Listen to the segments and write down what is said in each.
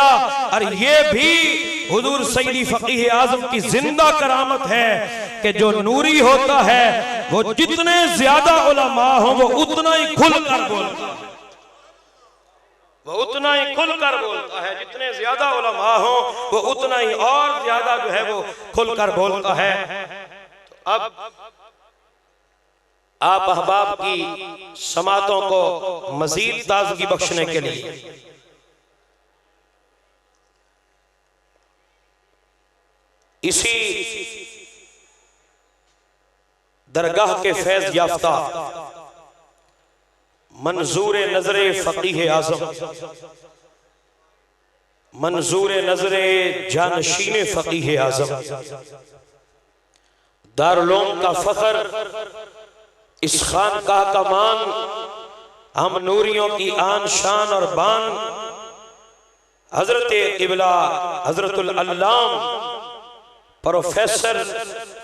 अल्लाह। और ये भी हुजूर सैयदी फकीह आज़म की जिंदा करामत है कि जो नूरी होता है वो जितने ज्यादा उलमा हो वो उतना ही खुलकर बोलता है, वो उतना ही खुलकर बोलता है। जितने ज्यादा उलमा हो वो उतना ही और ज्यादा जो है वो खुलकर बोलता है। तो अब आप अहबाब की समातों को मजीद ताजगी बख्शने के लिए इसी दरगाह के फैज याफ्ता मंजूर नजरे फकीह आज़म, मंजूर नजरे जानशीन फकीह आज़म, दारुल उलूम का फख्र, इस खानकाह का मान, हम नूरियों की आन शान और बान, हजरत क़िबला हजरतुल अल्लाम प्रोफेसर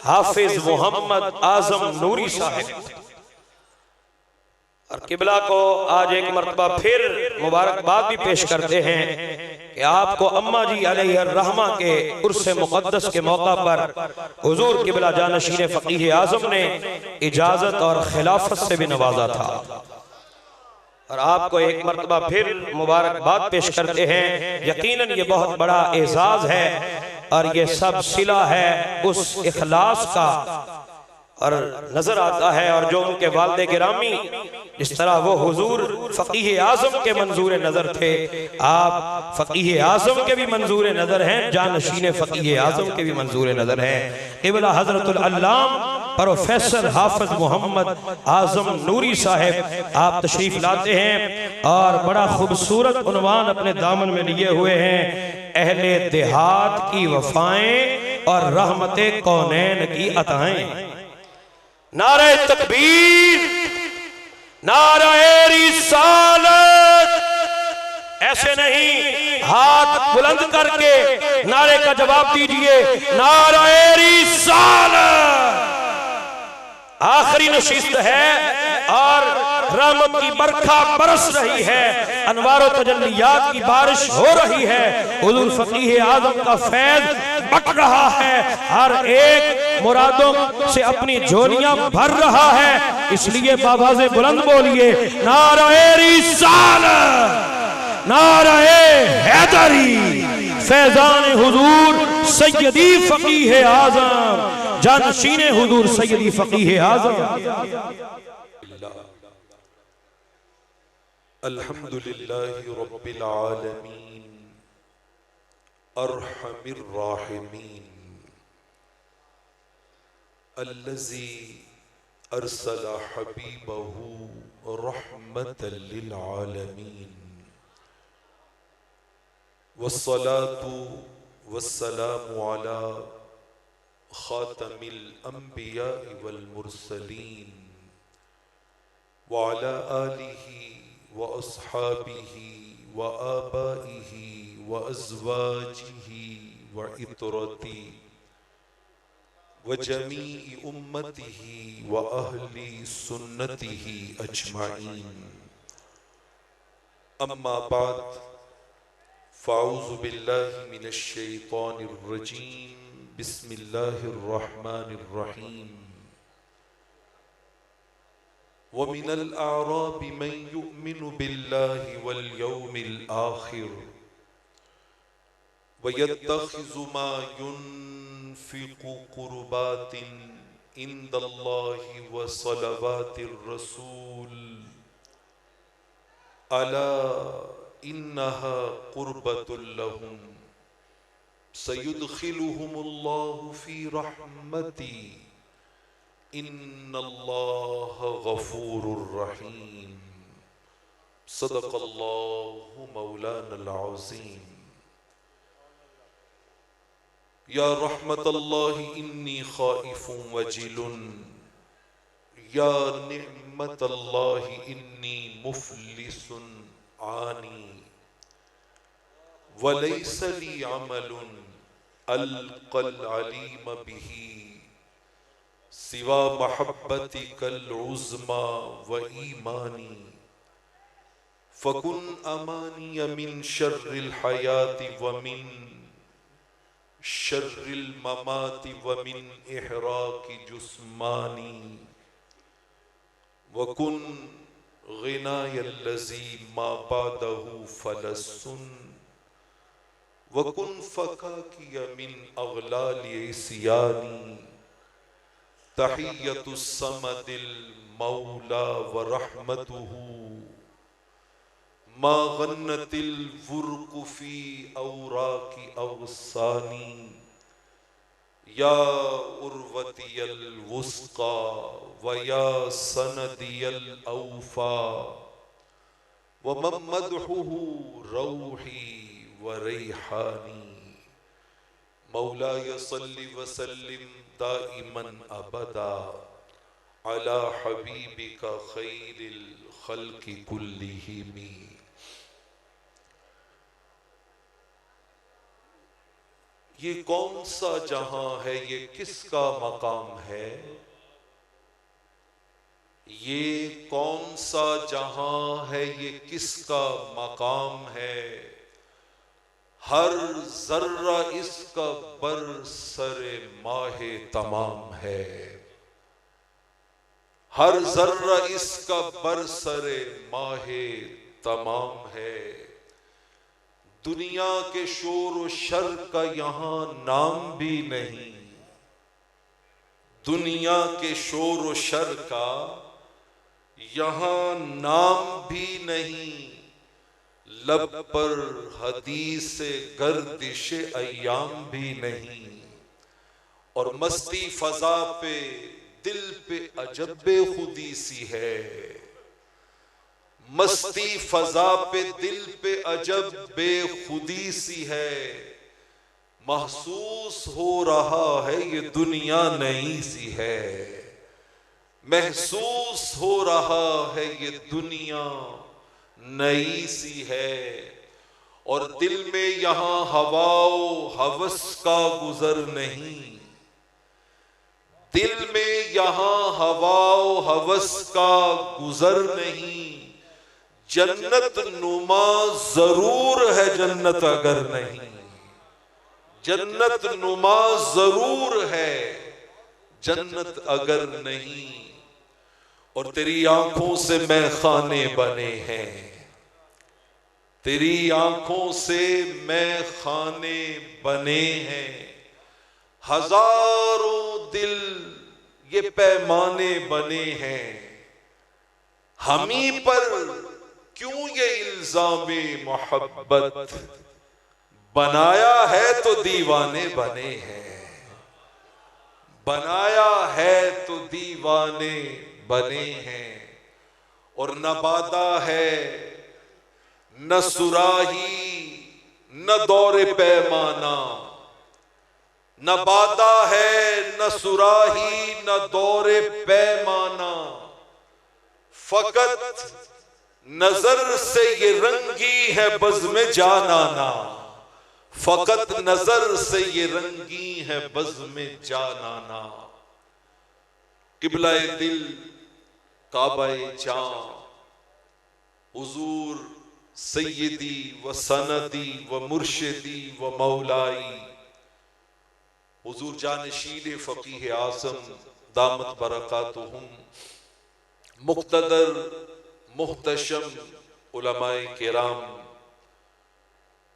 हाफिज मोहम्मद आजम नूरी साहिब। और क़िबला को आज एक मरतबा फिर मुबारकबाद भी पेश करते हैं कि आपको अम्मा जी अलैहिर्रहमा के उर्स मुक़द्दस के मौका पर हुजूर क़िबला जानशीन फ़क़ीह आज़म ने इजाज़त और खिलाफत से भी नवाजा था। और आपको एक मरतबा फिर मुबारकबाद पेश करते हैं। यकीनन ये बहुत बड़ा एजाज़ है और ये सब सिला है उस इखलास का। और नजर आता है और जो उनके वालिद गिरामी जिस तरह वो हुजूर फकीह आज़म के मंजूर नजर थे, आप फकीह आज़म के भी मंजूर नजर हैं, जानशीन फकीह आज़म के भी मंजूर नजर हैं। क़िबला हजरतुल अल्लाम प्रोफेसर हाफिज मोहम्मद आज़म नूरी साहिब आप तशरीफ लाते हैं और बड़ा खूबसूरत उन्वान अपने दामन में लिए हुए हैं, अहले देहात की वफाएं और रहमते कौनैन की अताएं। नारे तकबीर, नारे रिसालत। ऐसे नहीं, हाथ बुलंद करके नारे का जवाब दीजिए, नारे रिसालत। आखिरी नशिस्त है और रहमत की बरखा बरस रही है, अनवार तजल्लियात की बारिश हो रही है, हुजूर फकीह आज़म का फैज़ बट रहा है, हर एक मुरादों से अपनी झोलियां भर रहा है। इसलिए बाबाज़े बुलंद बोलिए, नारे रिसालत, नारे हैदरी, फैज़ान हुजूर सैयदी फकीह आज़म, जानशीन हुजूर सैयदी फकीह आज़म। अल्हम्दुलिल्लाहि रब्बिल आलमीन अर्हमिर राहिमीन अल्लज़ी अरसला हबीबहू रहमतल लिल आलमीन वस्सलातु वस्सलामु अला खातमिल अंबिया वल मुरसलीन व अला आलिही व अस्हाबिही व आबाइही व अज़वाजिही व इतरती व जमीई उम्मतिही व अहली सुन्नतिही अजमाइन। अम्मा बाद, फ़ाऊज़ु बिल्लाहि मिनश शैतानिर रजीम, बिस्मिल्लाहिर रहमानिर रहीम। व मिनल आराबि मन युमिनु बिल्लाहि वल यौमिल आखिर व यत्तखिज़ु मा युनफ़िक़ु क़ुरबातिन इंदल्लाहि व सलवातिर रसूल अला इन्नहा क़ुर्बतुल लहुम सयुदखिलुहुमुल्लाहु फ़ी रहमती इन्नल्लाह गफूरुर रहीम। सदक़ल्लाहु मौलानल अज़ीम। या रहमतल्लाहि इन्नी खाइफुन वजिलुन, या निअमतल्लाहि इन्नी मुफ़लिसुन आनी, वलैस ली अमलुन अलक़ल अलीम बिही सिवा महब्बतिकल उज़्मा व ईमानी। फकुन अमानी मिन शर्रिल हयाति व मिन शर्रिल ममाति व मिन इहराकी जुस्मानी वकुन गिनायल्लज़ी मा बादहु फलस्सुन वकुन फकाकी मिन अगलाली सियानी तहियतुस समदिल मौला व रहमतुहु मा गन्नतिल वुर्क़ु फी औराकी अग़सानी या उर्वतियल वुस्क़ा व या सनदियल औफ़ा व ममदहुहु रौही व रैहानी मौलाय सल्लि व सल्लिम दाइमन अबदा अला हबीबिका खैरिल खल्क़ि कुल्लिहिमी। ये कौन सा जहां है, ये किसका मकाम है? ये कौन सा जहां है, ये किसका मकाम है? हर जर्रा इसका बरसरे माहे तमाम है। हर जर्रा इसका बरसरे माहे तमाम है। दुनिया के शोर व शर का यहां नाम भी नहीं। दुनिया के शोर व शर का यहां नाम भी नहीं। लब पर हदीस गर्दिश अय्याम भी नहीं। और मस्ती फजा पे दिल पे अजबे खुदी सी है। मस्ती फजा पे दिल पे अजब बेखुदी सी है। महसूस हो रहा है ये दुनिया नई सी है। महसूस हो रहा है ये दुनिया नई सी है। और दिल में यहां हवाओ हवस का गुजर नहीं। दिल में यहां हवाओ हवस का गुजर नहीं। जन्नत नुमा जरूर है जन्नत अगर नहीं। जन्नत नुमा जरूर है जन्नत अगर नहीं। और तेरी आंखों से मैं खाने बने हैं। तेरी आंखों से मैं खाने बने हैं। हजारों दिल ये पैमाने बने हैं। हमी पर क्यों ये इल्जामे मोहब्बत? बनाया है तो दीवाने बने हैं। बनाया है तो दीवाने बने हैं। और न बादा है न सुराही न दौरे पैमाना। न बादा है न सुराही न दौरे पैमाना। फकत नजर से ये रंगी है बज़्म जानाना। फकत नजर से ये रंगी है बज़्म जानाना। किबलाए दिल काबाए जां हुजूर सय्यदी व सनदी व मुर्शिदी व मौलाई हुजूर जानशीन फकीह आज़म दामत बरकातुहुम मुक़्तदर मुहतशम उलमाए किराम।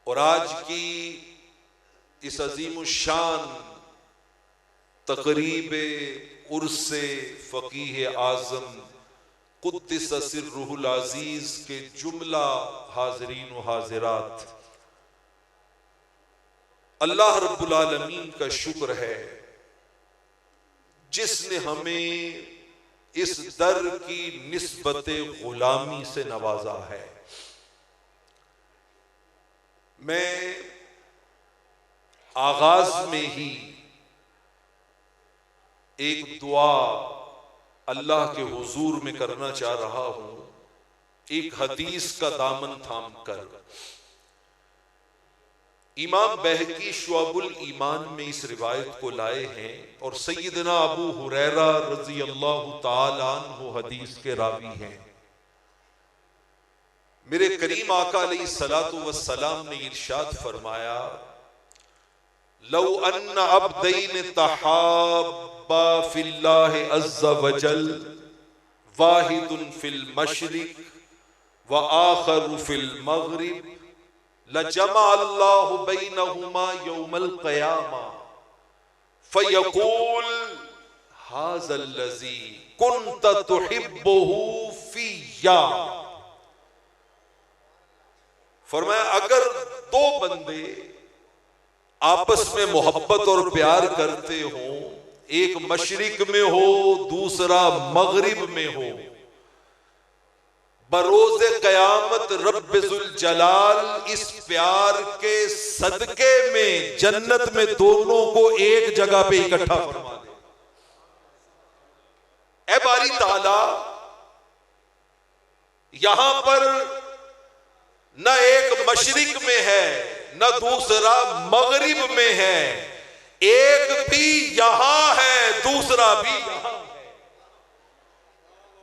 और आज की इस अजीम शान तकरीब उर्से फकीह आज़म कुद्दिस सिर्रुहुल अज़ीज़ के जुमला हाज़रीन व हाज़िरात, अल्लाह रब्बुल आलमीन का शुक्र है जिसने हमें इस दर की निस्बत गुलामी से नवाजा है। मैं आगाज में ही एक दुआ अल्लाह के हुजूर में करना चाह रहा हूं, एक हदीस का दामन थाम कर। इमाम बहकी शुअबुल ईमान में इस रिवायत को लाए हैं और सैयदना अबू हुरैरा रज़ी अल्लाह ताला अन्हु हदीस के रावी हैं। मेरे करीम आका अलैहिस्सलातु वस्सलाम ने इरशाद फरमाया, लौ अन्ना अब्दैन तहाब्बा फिल्लाहि अज़्ज़ा वजल वाहिदुन फिल मशरिक व आखरु फिल मगरिब लजमा अल्लाहु बैनहुमा यौमल क़यामा फयक़ूल हाज़ल लज़ी कुन्त तुहिब्बुहु फ़िय्या। फरमाया अगर दो बंदे आपस में मोहब्बत और प्यार करते हो, एक मशरिक में हो दूसरा मगरिब में हो, बरोज़े क़यामत रब्बुल जलाल इस प्यार के सदके में जन्नत में दोनों को एक जगह पे इकट्ठा फरमा दे। ऐ बारी ताला, यहां पर न एक मशरिक में है न दूसरा मगरिब में है, एक भी यहां है दूसरा भी यहां है।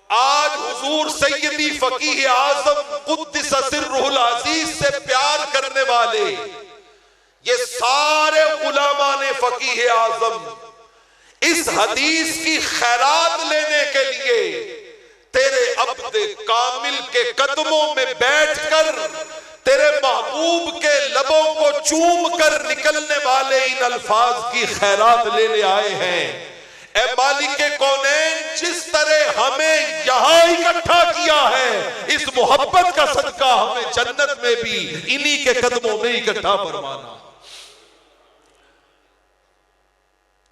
आज हुजूर सैयदी फकीह आज़म कुद्दिस सिर्रुहुल अज़ीज से प्यार करने वाले ये सारे गुलामाने फकीह आज़म इस हदीस की खैरात लेने के लिए तेरे अब्दे कामिल के कदमों में बैठकर तेरे महबूब के लबों को चूम कर निकलने वाले इन अल्फाज की खैरात लेने आए हैं। ए मालिके कौनैन, जिस तरह हमें यहां इकट्ठा किया है, इस मोहब्बत का सदका हमें जन्नत में भी इन्हीं के कदमों में इकट्ठा फरमाना।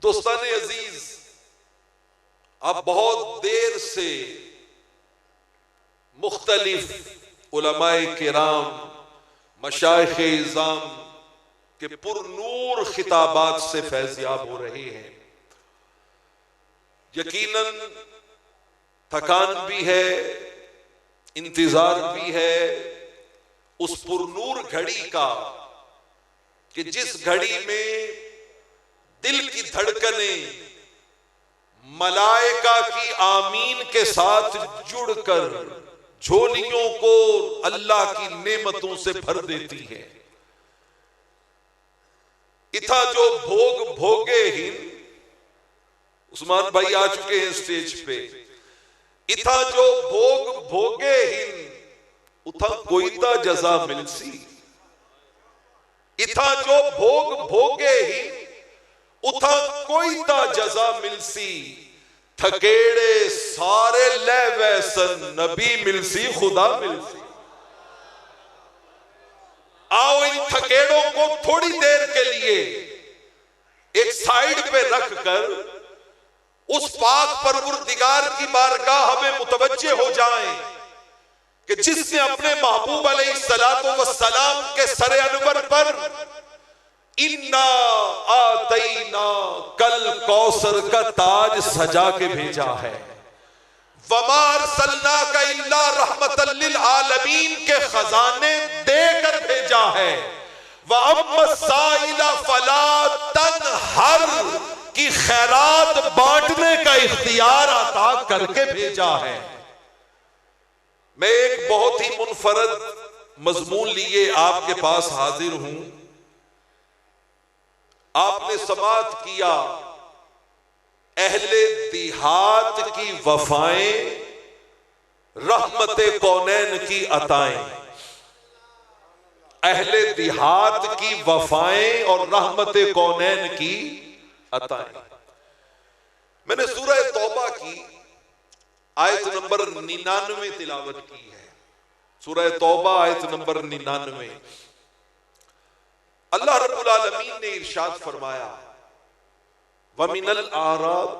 दोस्ताने अजीज, अब बहुत देर से मुख्तलिफ उलमाए किराम, मशाइख इज़ाम के पुरनूर खिताबात से फैज़याब हो रहे हैं। यकीनन थकान भी है, इंतजार भी है उस पुरनूर घड़ी का कि जिस घड़ी में दिल की धड़कनें मलाइका की आमीन के साथ जुड़कर झोलियों को अल्लाह की नेमतों से भर देती है। इथा जो भोग भोगे ही, उस्मान भाई आ चुके हैं स्टेज पे, इथा जो भोग भोगे ही उथा कोई ता जजा मिलसी। इथा जो भोग भोगे ही उथा कोई ता जजा मिलसी। थकेड़े सारे ले वैसन नबी मिलसी खुदा मिलसी। आओ इन थकेड़ों को थोड़ी देर के लिए एक साइड पे रखकर उस पाक परवरदिगार की बारगाह हमें मुतवज्जे हो जाएं कि जिसने अपने महबूब अलैहिस्सलातु वस्सलाम के सरे अनवर पर इन्ना आतैना कल कौसर का ताज सजा के भेजा है। वमा अर्सलनाका इल्ला रहमतल लिल आलमीन के खजाने देकर भेजा है। व अम्मा साइला फला तनहर की खैरात बांटने का इख्तियार अता करके भेजा है। मैं एक बहुत ही मुनफरद मजमून लिए आपके पास हाजिर हूं। आपने समात किया अहले दिहात की वफाएं रहमते कौनैन की अताएं। अहले दिहात की वफाएं और रहमते कौनैन की अताएं। मैंने सूरह तौबा की आयत नंबर 99 तिलावत की है। सूरह तौबा आयत नंबर 99। अल्लाह रब्बुल आलमीन ने इरशाद फरमाया, व मिनल आराब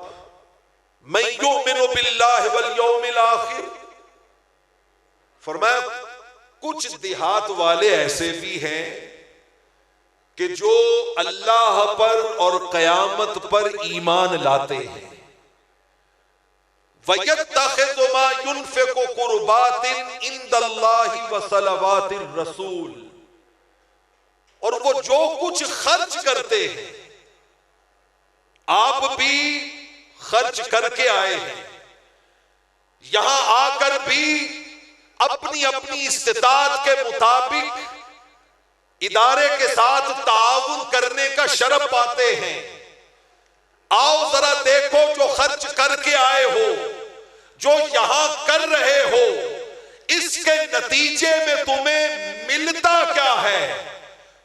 मन युमिनु बिल्लाहि वल यौमिल आखिर। फरमाया कुछ देहात वाले ऐसे भी हैं कि जो अल्लाह पर और कयामत पर ईमान लाते हैं। वयत्तखिज़ु मा युनफ़िक़ु क़ुरबातिन इंदल्लाहि व सलवातिर रसूल। और वो जो कुछ खर्च करते हैं, आप भी खर्च करके आए हैं, यहां आकर भी अपनी अपनी इस्तिताअत के मुताबिक इदारे के साथ ताउन करने का शरफ पाते हैं। आओ जरा देखो, जो खर्च करके आए हो, जो यहां कर रहे हो, इसके नतीजे में तुम्हें मिलता क्या है?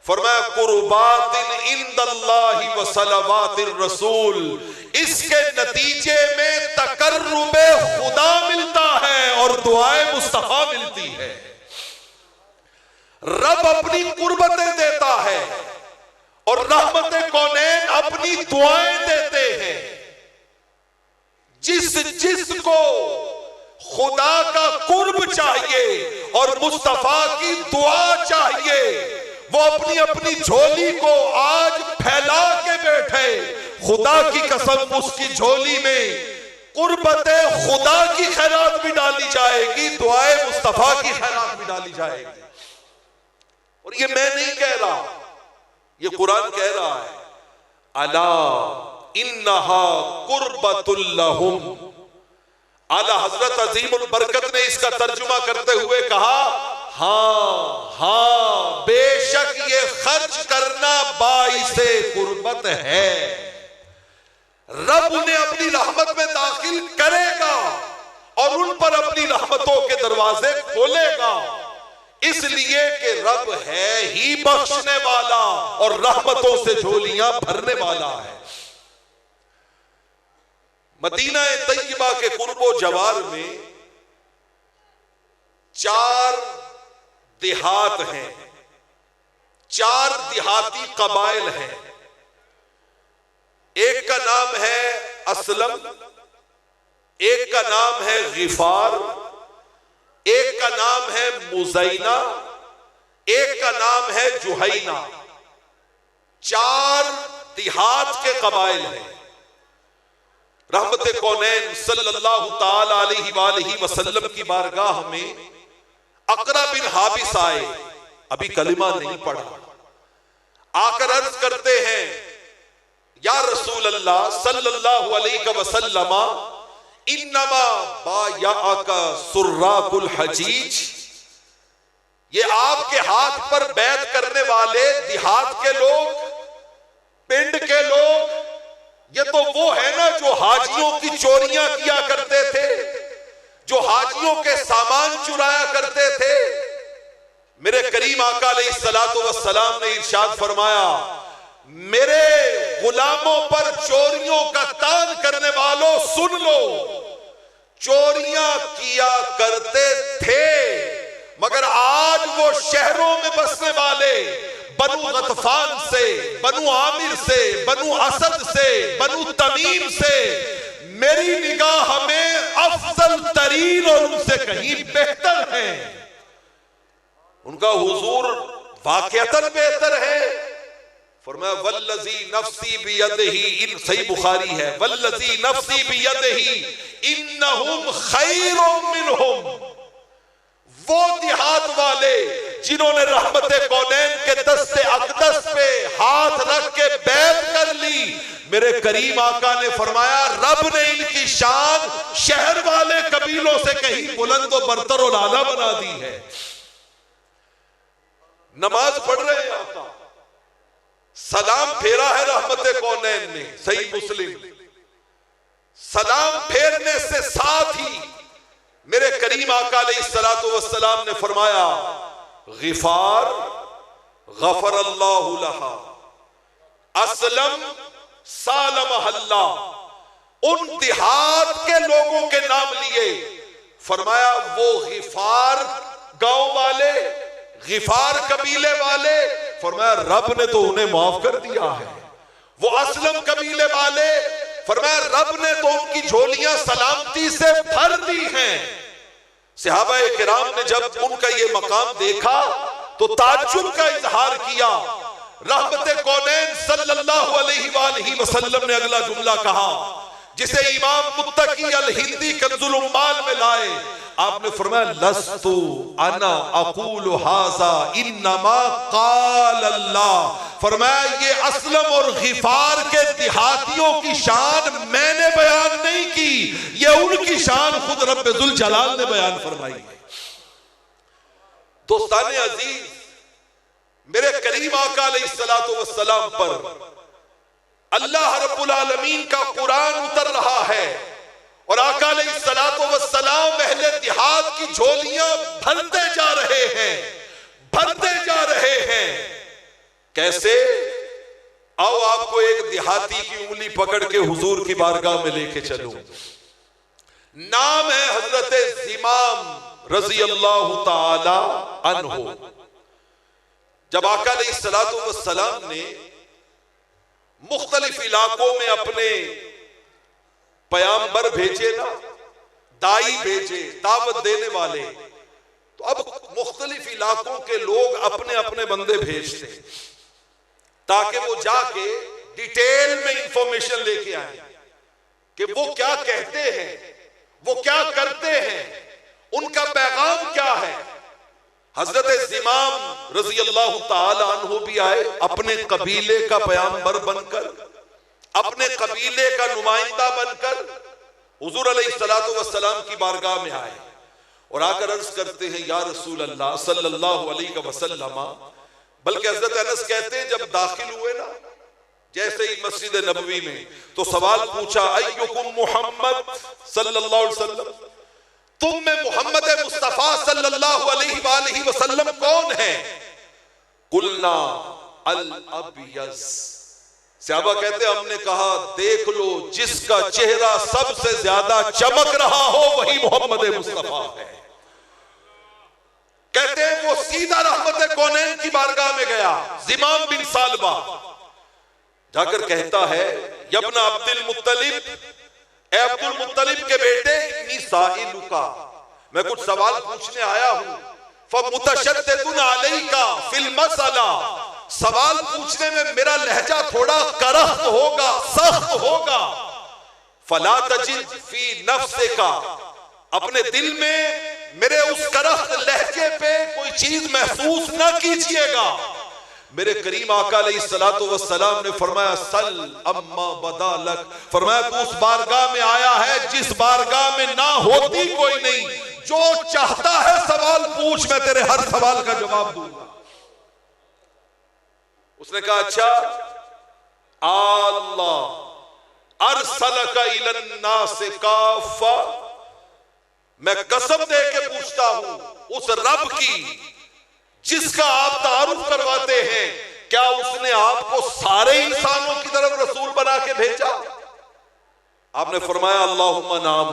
फरमाया कुर्बातिन इंदल्लाहि व सलवातिर रसूल, इसके नतीजे में तकर्रुबे खुदा मिलता है और दुआए मुस्तफा मिलती है। रब अपनी कुर्बतें देता है और रहमत कौनैन अपनी दुआएं देते हैं। जिसको खुदा का कुर्ब चाहिए और मुस्तफा की दुआ चाहिए, वो अपनी अपनी झोली को आज फैला के बैठे। खुदा की कसम, उसकी झोली में कुर्बते खुदा की खैरात भी डाली जाएगी, दुआए मुस्तफा की खैरात भी डाली जाएगी। और ये मैं नहीं कह रहा, ये कुरान कह रहा है। अला इन्नहा कुर्बतुल लहुम। आला हजरत अजीमुल बरकत ने इसका तर्जुमा करते हुए कहा, हाँ हाँ, बेशक ये खर्च करना बाइसे कुर्बत है। रब उन्हें अपनी रहमत में दाखिल करेगा और उन पर अपनी रहमतों के दरवाजे खोलेगा, इसलिए कि रब है ही बख्शने वाला और रहमतों से झोलियां भरने वाला है। मदीना तैयबा के कुर्बो जवार में 4 देहात हैं, 4 देहाती कबाइल हैं। एक का नाम है असलम, एक का नाम है गिफार, एक का नाम है मुजैना, एक का नाम है जुहैना। 4 देहात के कबाइल हैं। रहमत कौनैन सल्लल्लाहु ताला अलैहि वसल्लम की बारगाह में अकरा बिन हाबिस आए, अभी कलिमा नहीं पढ़ा, आकर अर्ज करते हैं, या रसूल अल्लाह सल्लल्लाहु अलैहि वसल्लम, इन्नमा बायाका सुर्राकुल हजीज, ये आपके हाथ पर बैत करने वाले देहात के लोग, पिंड के लोग, ये तो वो है ना जो हाजियों की चोरियां किया करते थे, जो हाजियों के सामान चुराया करते थे। मेरे करीम आका अलैहिस्सलातु वस्सलाम ने इरशाद फरमाया, मेरे गुलामों पर चोरियों का तान करने वालों सुन लो, चोरियां किया करते थे, मगर आज वो शहरों में बसने वाले बनु गतफान से, बनु आमिर से, बनु असद से, बनु तमीम से मेरी निगाह में अफजल तरीन और उनसे कहीं बेहतर है। उनका हुजूर वाकईतन बेहतर है। फरमाया वल्लज़ी नफ्सी बियदिही, इन सही बुखारी है, वल्लज़ी नफ्सी बियदिही इन्नहुम खैरुम मिनहुम, वो देहात वाले जिन्होंने रहमत कौनैन के दस्ते अक़दस पे हाथ रख के बैत कर ली, मेरे करीम आका ने फरमाया रब ने इनकी शान शहर वाले कबीलों से कहीं बुलंद और बरतर और आला बना दी है। नमाज पढ़ रहे हैं आका, सलाम फेरा है रहमत कौनैन ने, सही मुस्लिम, सलाम फेरने से साथ ही मेरे करीम आका अलैहिस्सलातु वस्सलाम ने फरमाया, गिफार गफर अल्लाहु लहा, असलम सालम हल्ला, उन देहात के लोगों के नाम लिए। फरमाया वो गिफार गांव वाले, गिफार कबीले वाले, फरमाया रब ने तो उन्हें माफ कर दिया है। वो असलम कबीले वाले, फरमाया रब ने तो उनकी झोलियां सलामती से भर दी हैं। सहाबाए किराम ने जब उनका ये मकाम देखा तो ताज्जुब का इजहार किया। रहमत कौनैन सल्लल्लाहु अलैहि वसल्लम ने अगला जुमला कहा, जिसे इमाम मुत्तकी अल हिंदी कंजुल उम्माल में लाए। आपने फरमाया लस्तु अना अकूलु हाज़ा इन्नमा क़ाल अल्लाह, फरमाया ये असलम और गिफार के देहातियों की शान मैंने बयान नहीं की, ये उनकी शान खुद रब्बुल जलाल ने बयान फरमाई है। दोस्ताने अजीज, मेरे करीम आका अलैहिस्सलातु वस्सलाम पर अल्लाह रब्बुल आलमीन का कुरान उतर रहा है और आका अलैहिस्सलातु वस्सलाम अहले जिहाद की झोलियां भरते जा रहे हैं, भरते जा रहे हैं। कैसे? आओ आपको एक देहाती की उंगली पकड़ के हुजूर की बारगाह में लेके चलूं। नाम है हजरत ज़िमाम रज़ी अल्लाह ताला अन्हु। जब आका अलैहिस्सलातु वस्सलाम ने मुख्तलिफ इलाकों में अपने पैगंबर भेजे ना, दाई भेजे, दावत देने वाले, तो अब मुख्तलिफ इलाकों के लोग अपने अपने बंदे भेजते ताकि वो जाके डिटेल में इंफॉर्मेशन लेके आए कि वो क्या कहते हैं, वो क्या करते हैं, उनका पैगाम क्या है। हजरत ज़िमाम रज़ी अल्लाह ताला अन्हु भी आए अपने कबीले का पैगंबर बनकर, अपने कबीले का नुमाइंदा बनकर हुजूर अलैहिस्सलातु वस्सलाम की बारगाह में आए और आकर अर्ज करते हैं, या रसूल अल्लाह सल्लल्लाहु अलैहि वसल्लम। बल्कि हजरत अनस कहते हैं जब दाखिल हुए ना, जैसे ही मस्जिद नबवी में, तो सवाल पूछा, अय्युकुम मुहम्मद सल्लल्लाहु अलैहि वसल्लम, तुम में मोहम्मद मुस्तफा सल्लल्लाहु अलैहि वसल्लम कौन है? कुलना अल अबयज़। सहाबा कहते हमने कहा, देख लो जिसका चेहरा सबसे ज्यादा चमक रहा हो वही मोहम्मद मुस्तफा है। कहते हैं वो सीधा रहमत कौनैन की बारगाह में गया, ज़िमाम बिन सालबा, जाकर कहता है, यब्ना अब्दुल मुत्तलिब, ए अब्दुल मुत्तलिब के बेटे, इन्नी साइलुका, मैं कुछ सवाल पूछने आया हूं। फमुतशद्दिदुन अलैका फिल मसला, सवाल पूछने में मेरा लहजा थोड़ा करख्त होगा, सख्त होगा। फला तजिद फी नफ्सिका, अपने दिल में मेरे उस करख्त लहजे पे कोई चीज महसूस न कीजिएगा। मेरे करीम आका अलैहिस्सलातु वस्सलाम ने फरमाया, सल अम्मा बदालक, फरमाया तू उस बारगाह में आया है जिस बारगाह में ना होती कोई नहीं, जो चाहता है सवाल पूछ, मैं तेरे हर सवाल का जवाब दूंगा। उसने कहा, अच्छा, अल्लाह अरसलका इलन नास काफा, मैं कसम दे के पूछता हूं उस रब की जिसका आप तारुफ करवाते हैं, क्या उसने आपको सारे इंसानों की तरफ रसूल बना के भेजा? आपने फरमाया, अल्लाहुम्मा नाम,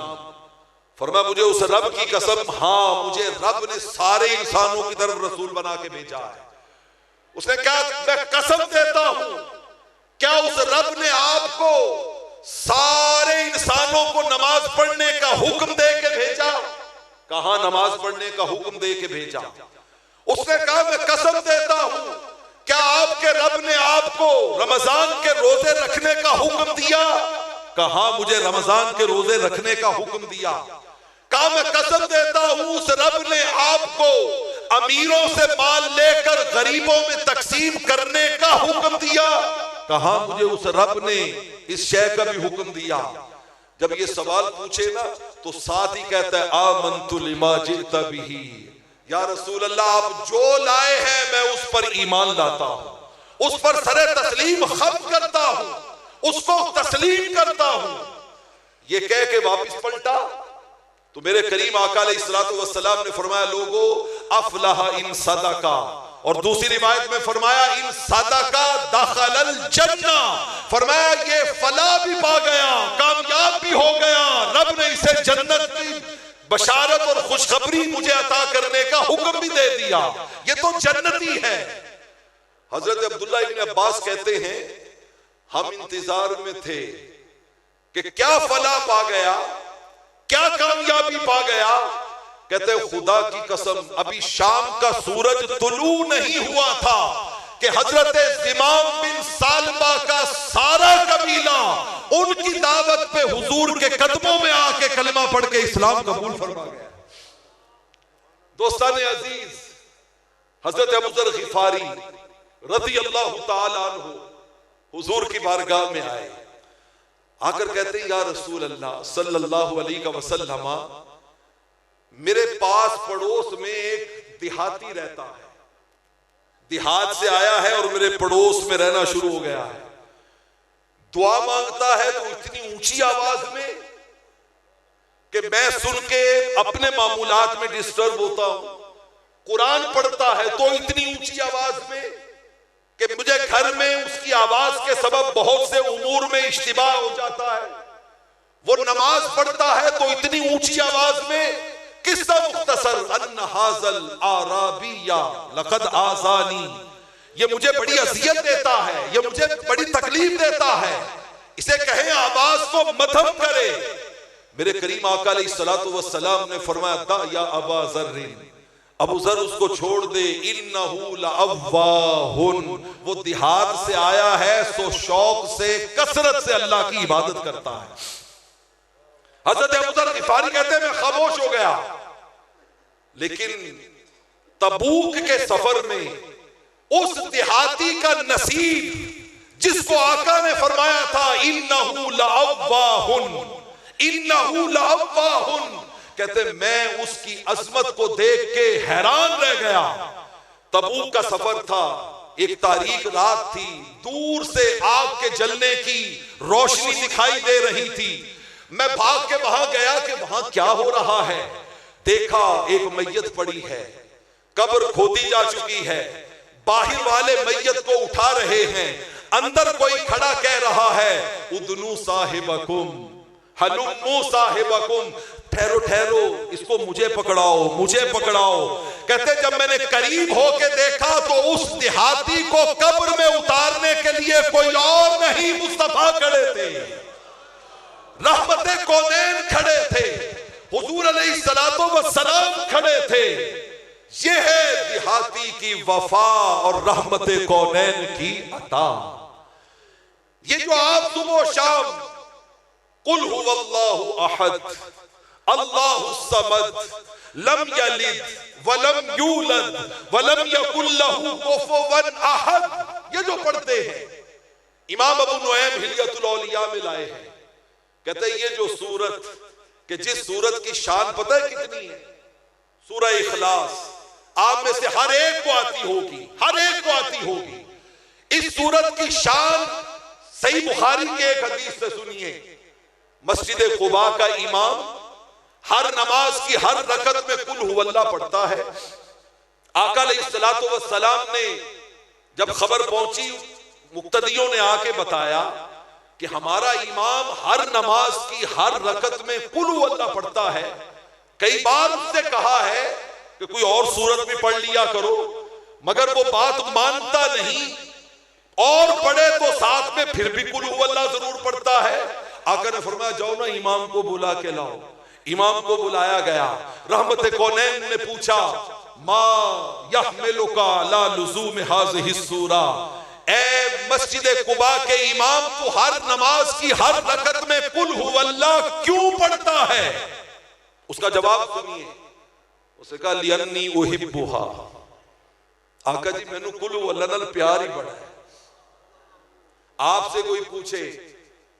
फरमाया मुझे उस रब की कसम, हां मुझे रब ने सारे इंसानों की तरफ रसूल बना के भेजा है। उसने कहा, मैं कसम देता हूं, क्या उस रब ने आपको सारे इंसानों को नमाज पढ़ने का हुक्म दे के भेजा? कहां नमाज पढ़ने का हुक्म दे के भेजा? उसने कहा, मैं कसम देता हूं, क्या आपके रब ने आपको रमजान के रोजे रखने का हुक्म दिया? कहा मुझे रमजान के रोजे रखने का हुक्म दिया। कहा, मैं कसम देता हूं उस रब ने आपको अमीरों से माल लेकर गरीबों में तकसीम करने का हुक्म दिया। कहा, मुझे उस रब ने इस शय का भी हुक्म दिया। जब ये सवाल पूछे ना, तो साथ ही कहता है, आमन्तु लिमा जिता बिही, या रसूल अल्लाह आप जो लाए हैं मैं उस पर ईमान लाता हूं, उस पर सरे तस्लीम खम करता हूं, उसको तस्लीम करता हूं। ये कह के वापस पलटा तो मेरे करीम आका अलैहिस्सलातु वस्सलाम ने फरमाया, लोगो अफलाह इन सदका, और दूसरी रिवायत में फरमाया, इन सदका दखलल जन्ना, फरमाया ये फला भी पा गया, कामयाब भी हो गया, रब ने इसे जन्नत की बशारत और खुशखबरी मुझे अता करने का हुक्म भी दे दिया, ये तो जन्नती है। हजरत अब्दुल्लाह इब्न अब्बास कहते हैं, हम इंतजार में थे कि क्या फला पा गया, क्या कामयाबी पा गया। कहते खुदा की कसम, अभी शाम का सूरज तुलू नहीं हुआ था कि हजरत ज़िमाम बिन सालबा का सारा कबीला उनकी दावत पे हुजूर के कदमों में आके कलमा पढ़ के इस्लाम कबूल फरमा गया। दोस्ताने अजीज, हजरत अबू ज़र ग़िफ़ारी रज़ी अल्लाह ताला अन्हु हुजूर की बारगाह में आए, आकर कहते हैं, या रसूल अल्लाह सल्लल्लाहु अलैहि वसल्लम, मेरे पास पड़ोस में एक देहाती रहता है, देहात से आया है और मेरे पड़ोस में रहना शुरू हो गया है, दुआ मांगता है तो इतनी ऊंची आवाज में कि मैं सुन के अपने मामूलात में डिस्टर्ब होता हूं। कुरान पढ़ता है तो इतनी ऊंची आवाज में कि मुझे घर में उसकी आवाज के सबब बहुत से उमूर में इश्तिबाह हो जाता है। वो नमाज पढ़ता है तो इतनी ऊंची आवाज में, किस्सा मुख्तसर, अन्न हाज़ल आराबिया लक़द आज़ानी, ये मुझे बड़ी अज़ियत देता है, ये मुझे बड़ी तकलीफ देता है, इसे कहें आवाज को मध्यम करे। मेरे करीम आका अलैहिस्सलातु वस्सलाम ने फरमाया, दा या अबा ज़र्रिन, अबू ज़र उसको छोड़ दे, इन्नहु लअव्वाहुन, वो देहात से आया है सो शौक से कसरत से अल्लाह की इबादत करता है। हज़रत अबू ज़र ग़िफ़ारी कहते हैं मैं खामोश हो गया, लेकिन तबूक के सफर में उस देहाती का नसीब जिसको आका ने फरमाया था इन्नहु लअव्वाहुन, इन्नहु लअव्वाहुन, कहते मैं उसकी अजमत को देख के हैरान रह गया। तबूक का सफर था, एक तारीक रात थी, दूर से आग के जलने की रोशनी दिखाई दे रही थी। मैं भाग के वहां गया कि वहां क्या हो रहा है। देखा एक मैयत पड़ी है, कब्र खोदी जा चुकी है, बाहर वाले मैयत को उठा रहे हैं, अंदर कोई खड़ा कह रहा है उदनु साहिबकुम हलुम्मु साहिबकुम, ठहरो ठहरो, इसको मुझे पकड़ाओ, मुझे पकड़ाओ। कहते जब मैंने करीब होके देखा तो उस देहाती को कब्र में उतारने के लिए कोई और नहीं, मुस्तफा खड़े थे, रहमते कौनैन खड़े थे, हुजूर अलैहिस्सलातु वस्सलाम खड़े थे। ये है देहाती की वफा और रहमते कौनैन की अता। ये जो आप सुबह शाम कुल हुवल्लाहु अहद अल्लाहु समद लम यलिद वलम यूलद वलम यकुल लहू कुफुवन अहद, ये जो पढ़ते हैं, इमाम अबू नुऐम हिलियतुल औलिया में लाए हैं। कहते हैं ये जो सूरत, कि जिस सूरत की शान पता है कितनी है, सूरह इखलास आप में से हर एक को आती होगी, हर एक को आती होगी। इस सूरत की शान सही बुखारी के एक हदीस से सुनिए। मस्जिद कुबा का इमाम हर नमाज की हर रकत में कुल हुवल्लाह पढ़ता है। आका अलैहिस्सलातु वस्सलाम ने जब खबर पहुंची, मुक्तदियों ने आके बताया कि हमारा इमाम हर नमाज की हर रकत में कुल हुवल्लाह पढ़ता है। कई बार उससे कहा है कि कोई और सूरत भी पढ़ लिया करो, मगर वो बात मानता नहीं, और पढ़े तो साथ में फिर भी कुल हुवल्लाह जरूर पढ़ता है। आका ने फरमाया जाओ ना इमाम को बुला के लाओ। इमाम को बुलाया गया। रहमत कौनैन ने पूछा मा यहमिलुका ला लुज़ूम हाज़िहि सूरा, ए मस्जिद कुबा के इमाम तू हर नमाज की हर रकत में कुल हुवल्लाह क्यों पढ़ता है? उसका जवाब सुनिए। उसे कहा लिअन्नी उहिब्बुहा, आका जी मैनू कुल हुवल्लाह नाल प्यार ही बड़ा है। आपसे कोई पूछे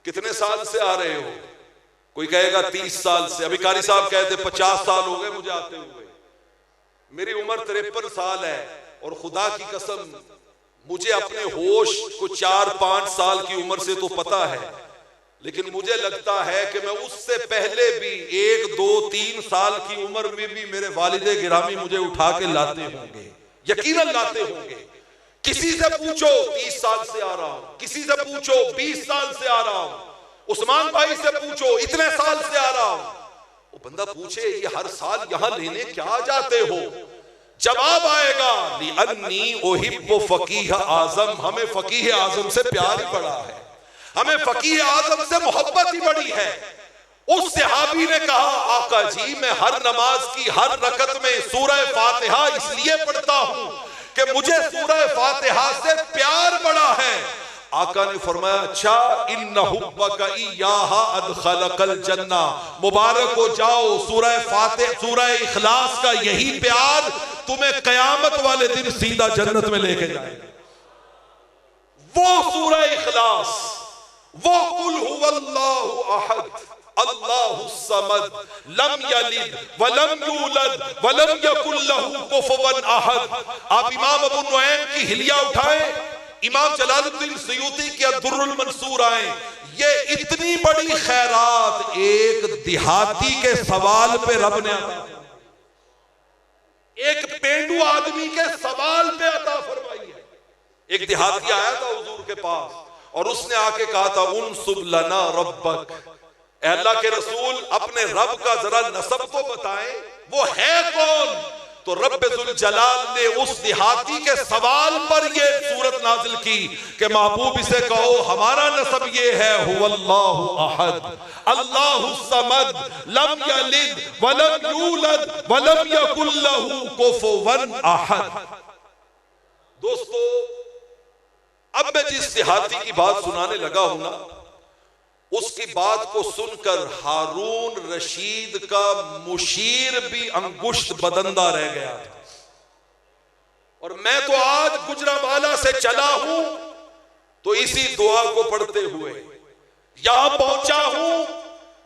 कितने साल से आ रहे हो, कोई कहेगा 30 साल से। अभी कारी साहब कहते 50 साल हो गए मुझे आते हुए। मेरी उम्र 53 साल है और खुदा की कसम मुझे अपने होश को 4-5 साल की उम्र से तो पता है, लेकिन मुझे लगता है कि मैं उससे पहले भी 1-2-3 साल की उम्र में भी मेरे वालिदे गिरामी मुझे उठा के लाते होंगे, यकीनन लाते होंगे। किसी से पूछो 30 साल से आ रहा हूं, किसी से पूछो 20 साल से आ रहा हूं, उस्मान भाई से पूछो इतने साल से आ रहा हूं। वो बंदा पूछे ये हर साल यहां लेने क्या जाते हो? जवाब आएगा लिअन्नी उहिब्बु फकीह आजम, हमें फकीह आजम से प्यार ही बड़ा है, हमें फकीह आजम से मोहब्बत ही बड़ी है। उस सहाबी ने कहा आका जी मैं हर नमाज की हर रकत में सूरह फातिहा इसलिए पढ़ता हूं कि मुझे सूरह फातिहा से प्यार बड़ा है। आका ने फरमाया अच्छा इन्ना हुब्बका इय्याहा अदखलकल जन्ना, मुबारक हो जाओ सूरह फातिहा सूरह इखलास का यही प्यार तुम्हें कयामत वाले दिन सीधा जन्नत में लेके जाएगा। वो सूरह इखलास, वो कुल हुवल्लाहु अहद अल्लाहु समद लम यलिद वलम यूलद वलम यकुल लहू कुफुवन अहद। आप इमाम अबू नुऐम की हिलिया उठाएं, इमाम जलालुद्दीन सयूती के अद्दुर्रुल मंसूर आए, ये इतनी बड़ी खैरात एक देहाती के सवाल पे रब ने एक पेंडू आदमी के सवाल पे अता फरमाई है। एक देहाती आया था हुजूर के पास और उसने आके कहा था उनसुब लना रब्बक, अल्लाह के रसूल अपने रब का जरा नसब तो बताएं, वो है कौन? तो रब्बे जुल जलाल ने उस देहाती के सवाल पर ये सूरत नाजिल की कि महबूब इसे कहो हमारा नसब ये है, हुवल्लाहु अहद अल्लाहु समद लम यलिद वलम यूलद वलम यकुल लहू कुफुवन अहद। दोस्तों, अब मैं जिस देहाती की बात सुनाने लगा हूं ना, उसकी बात को सुनकर हारून रशीद का मुशीर भी अंगुष्ठ बदंदा रह गया था। और मैं तो आज गुजरावाला से चला हूं तो इसी दुआ को पढ़ते हुए यहां पहुंचा हूं,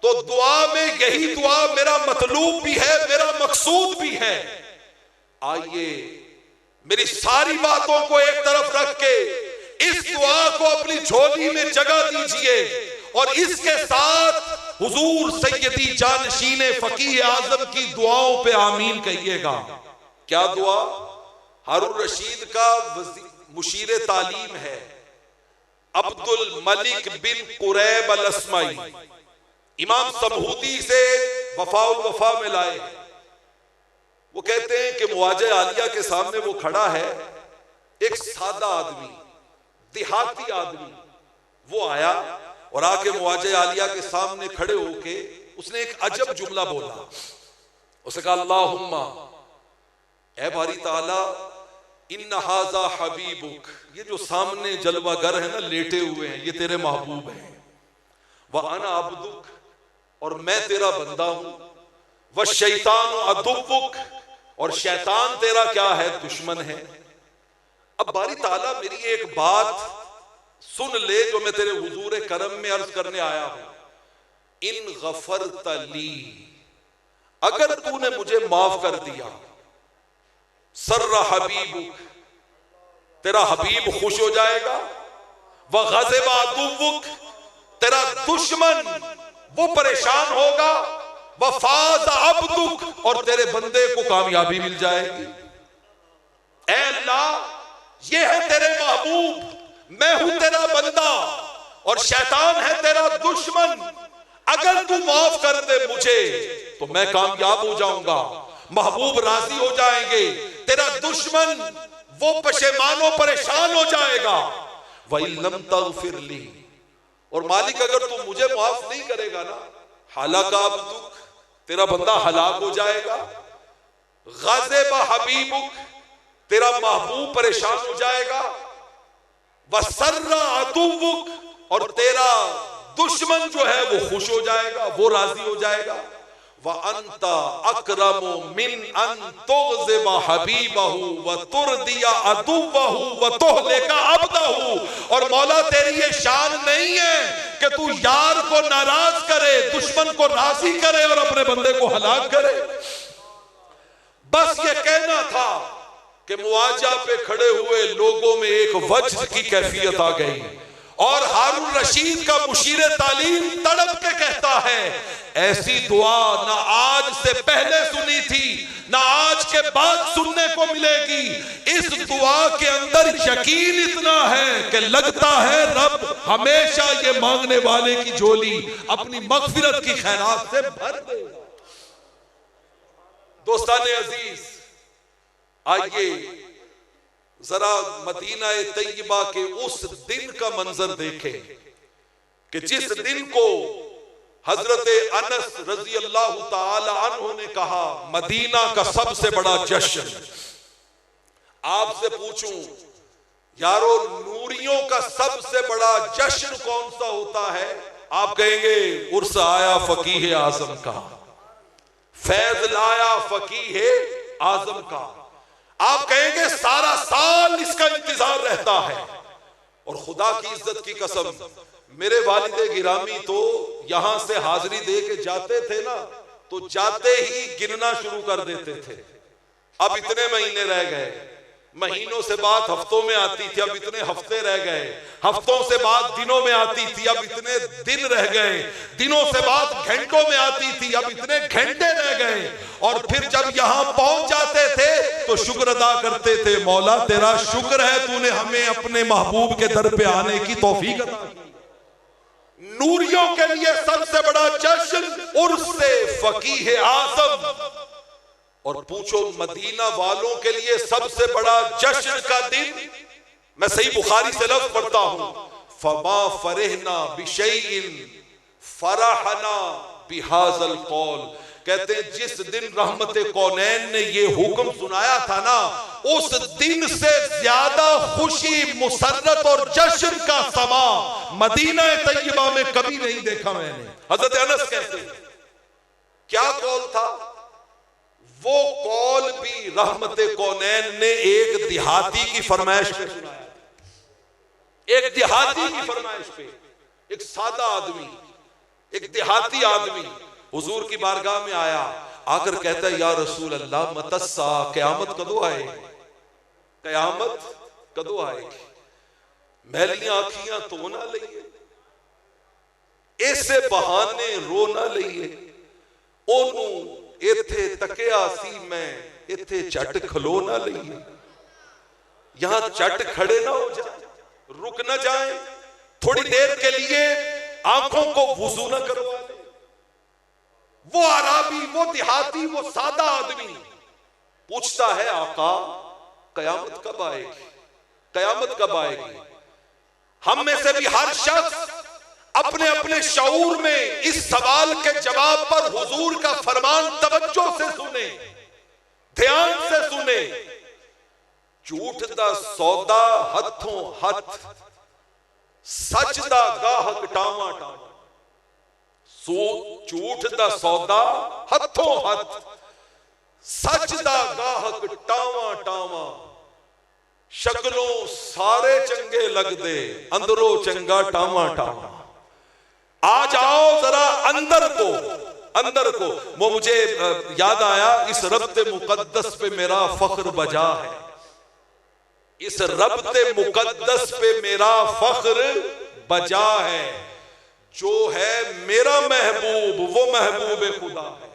तो दुआ में यही दुआ मेरा मतलूब भी है, मेरा मकसूद भी है। आइए मेरी सारी बातों को एक तरफ रख के इस दुआ को अपनी झोली में जगह दीजिए और इसके साथ हुजूर सैयदी जानशीने फकीह आजम की दुआओं पे आमीन कहिएगा। क्या दुआ? हारून रशीद का मुशीर तालीम है अब्दुल मलिक बिन कुरैब अल अस्माई, इमाम समहूदी से वफाउल वफा में लाए। वो कहते हैं कि मुआजे आलिया के सामने वो खड़ा है, एक सादा आदमी, देहाती आदमी, वो आया और आके मुआजे आलिया के सामने खड़े होके उसने एक अजब जुमला बोला। उसने कहा अल्लाहुम्मा, ऐ बारी ताला, इन्ना हाजा हबीबुक, ये जो सामने जलवागर है ना लेटे हुए हैं, ये तेरे महबूब हैं। व अना अब्दुक, और मैं तेरा बंदा हूं। व शैतान अदुव्वुक, और शैतान तेरा क्या है? दुश्मन है। अब बारी ताला मेरी एक बात सुन ले जो मैं तेरे हुजूर करम में अर्ज करने आया हूं। इन गफरत ली, अगर तूने मुझे माफ कर दिया, सर्रा हबीबुक, तेरा हबीब खुश हो जाएगा। व गज़ब अदुव्वुक, तेरा दुश्मन वो परेशान होगा। व फाज़ अब्दुक, और तेरे बंदे को कामयाबी मिल जाएगी। ऐ अल्लाह, ये है तेरे महबूब, मैं हूं तेरा बंदा और शैतान है तेरा दुश्मन। अगर तू माफ कर दे मुझे तो मैं कामयाब हो जाऊंगा, महबूब राजी हो जाएंगे, तेरा दुश्मन वो पशेमानो परेशान हो जाएगा। वइल्लम तगफिर ली, और मालिक अगर तू मुझे माफ नहीं करेगा ना, हलाका अब्दुक, तेरा बंदा हलाक हो जाएगा। गज़ब हबीबुक, तेरा महबूब परेशान हो जाएगा। वसर्रा अदुव्वुक, और तेरा दुश्मन जो है वो खुश हो जाएगा, वो राजी हो जाएगा। व अंता अकरमु मिन अन तुग़ज़िब हबीबहु व तुरदिया अदुव्वहु व तुहलिका अब्दहु, और मौला तेरी ये शान नहीं है कि तू यार को नाराज करे, दुश्मन को राजी करे और अपने बंदे को हलाक करे। बस ये कहना था कि मुआजा पे खड़े हुए लोगों में एक वज्र की कैफियत आ गई, और हारून रशीद का मुशीर तालीम तड़प के कहता है, ऐसी दुआ ना आज से पहले सुनी थी, ना आज के बाद सुनने को मिलेगी। इस दुआ के अंदर यकीन इतना है कि लगता है रब हमेशा ये मांगने वाले की झोली अपनी मगफिरत की खैरात से भर देगा। दोस्ताने अजीज, आइए जरा मदीना तैयबा के उस दिन का मंजर देखें कि जिस दिन को हजरत अनस रजी अल्लाह ताला अन्हु ने कहा मदीना का सबसे बड़ा जश्न। आपसे पूछूं यारो, नूरियों का सबसे बड़ा जश्न कौन सा होता है? आप कहेंगे उर्स आया फकीह आजम का, फैज लाया फकीह आजम का। आप कहेंगे सारा साल इसका इंतजार रहता है। और खुदा की इज्जत की कसम, मेरे वालिद गिरामी तो यहां से हाजिरी दे के जाते थे ना, तो जाते ही गिनना शुरू कर देते थे। अब इतने महीने रह गए, महीनों से बात हफ्तों में आती थी, अब इतने हफ्ते रह गए। हफ्तों से बात दिनों में आती थी, अब इतने दिन रह गए। दिनों से बात घंटों में आती थी, अब इतने घंटे रह गए। और फिर जब यहां पहुंच जाते थे तो शुक्र अदा करते थे, मौला तेरा शुक्र है तूने हमें अपने महबूब के दर पे आने की तौफीक अता की। नूरियों के लिए सबसे बड़ा जश्न उर्से फकीह आज़म, और पूछो मदीना वालों के लिए सबसे बड़ा जश्न का दिन, मैं सही बुखारी से लफ्ज पढ़ता हूं, फमा फरहना बिशैइन फरहना बिहाज़ल कौल। कहते हैं जिस दिन रहमत कौनैन ने ये हुक्म सुनाया था ना, उस दिन से ज्यादा खुशी, मुसर्रत और जश्न का समा मदीना तैयबा में कभी नहीं देखा मैंने। हजरत अनस कहते हैं क्या कौल था? वो कौल भी रहमत कौनैन ने एक देहाती की फरमाइश पे सुनाया। एक देहाती की फरमाइश पे एक सादा आदमी, एक देहाती आदमी हुजूर की बारगाह में आया, आकर कहता है या रसूल अल्लाह मतस्सा, क़यामत कदों आए, क़यामत कदों आएगी? मैलियां आखियां तो ना लईए, ऐसे बहाने रो ना लईए, ओनू इथे तकिया सी मैं इथे झट खलो ना लईए। यहां झट खड़े ना हो जाए, रुक ना जाए, थोड़ी देर के लिए आंखों को वुजू ना करवा ले। वो आराबी, वो देहाती, वो सादा आदमी पूछता है आका कयामत कब आएगी, कयामत कब आएगी? हम में से भी हर शख्स अपने अपने शऊर में इस सवाल के जवाब पर हुजूर का फरमान तवज्जो से सुने, ध्यान से सुने। झूठ दा सौदा हथों हथ, सच दा गाहक टावा टावा। झूठ दा सौदा हथों हथ, सच दा गाहक टावा टावा। शक्लों सारे चंगे लगदे, अंदरों चंगा टावा टावा। आ जाओ जरा अंदर को, अंदर को। वो मुझे याद आया, इस रब्ते मुकद्दस पे मेरा फख्र बजा है, इस रब्ते मुकद्दस पे मेरा फख्र बजा है। जो है मेरा महबूब वो महबूब खुदा है,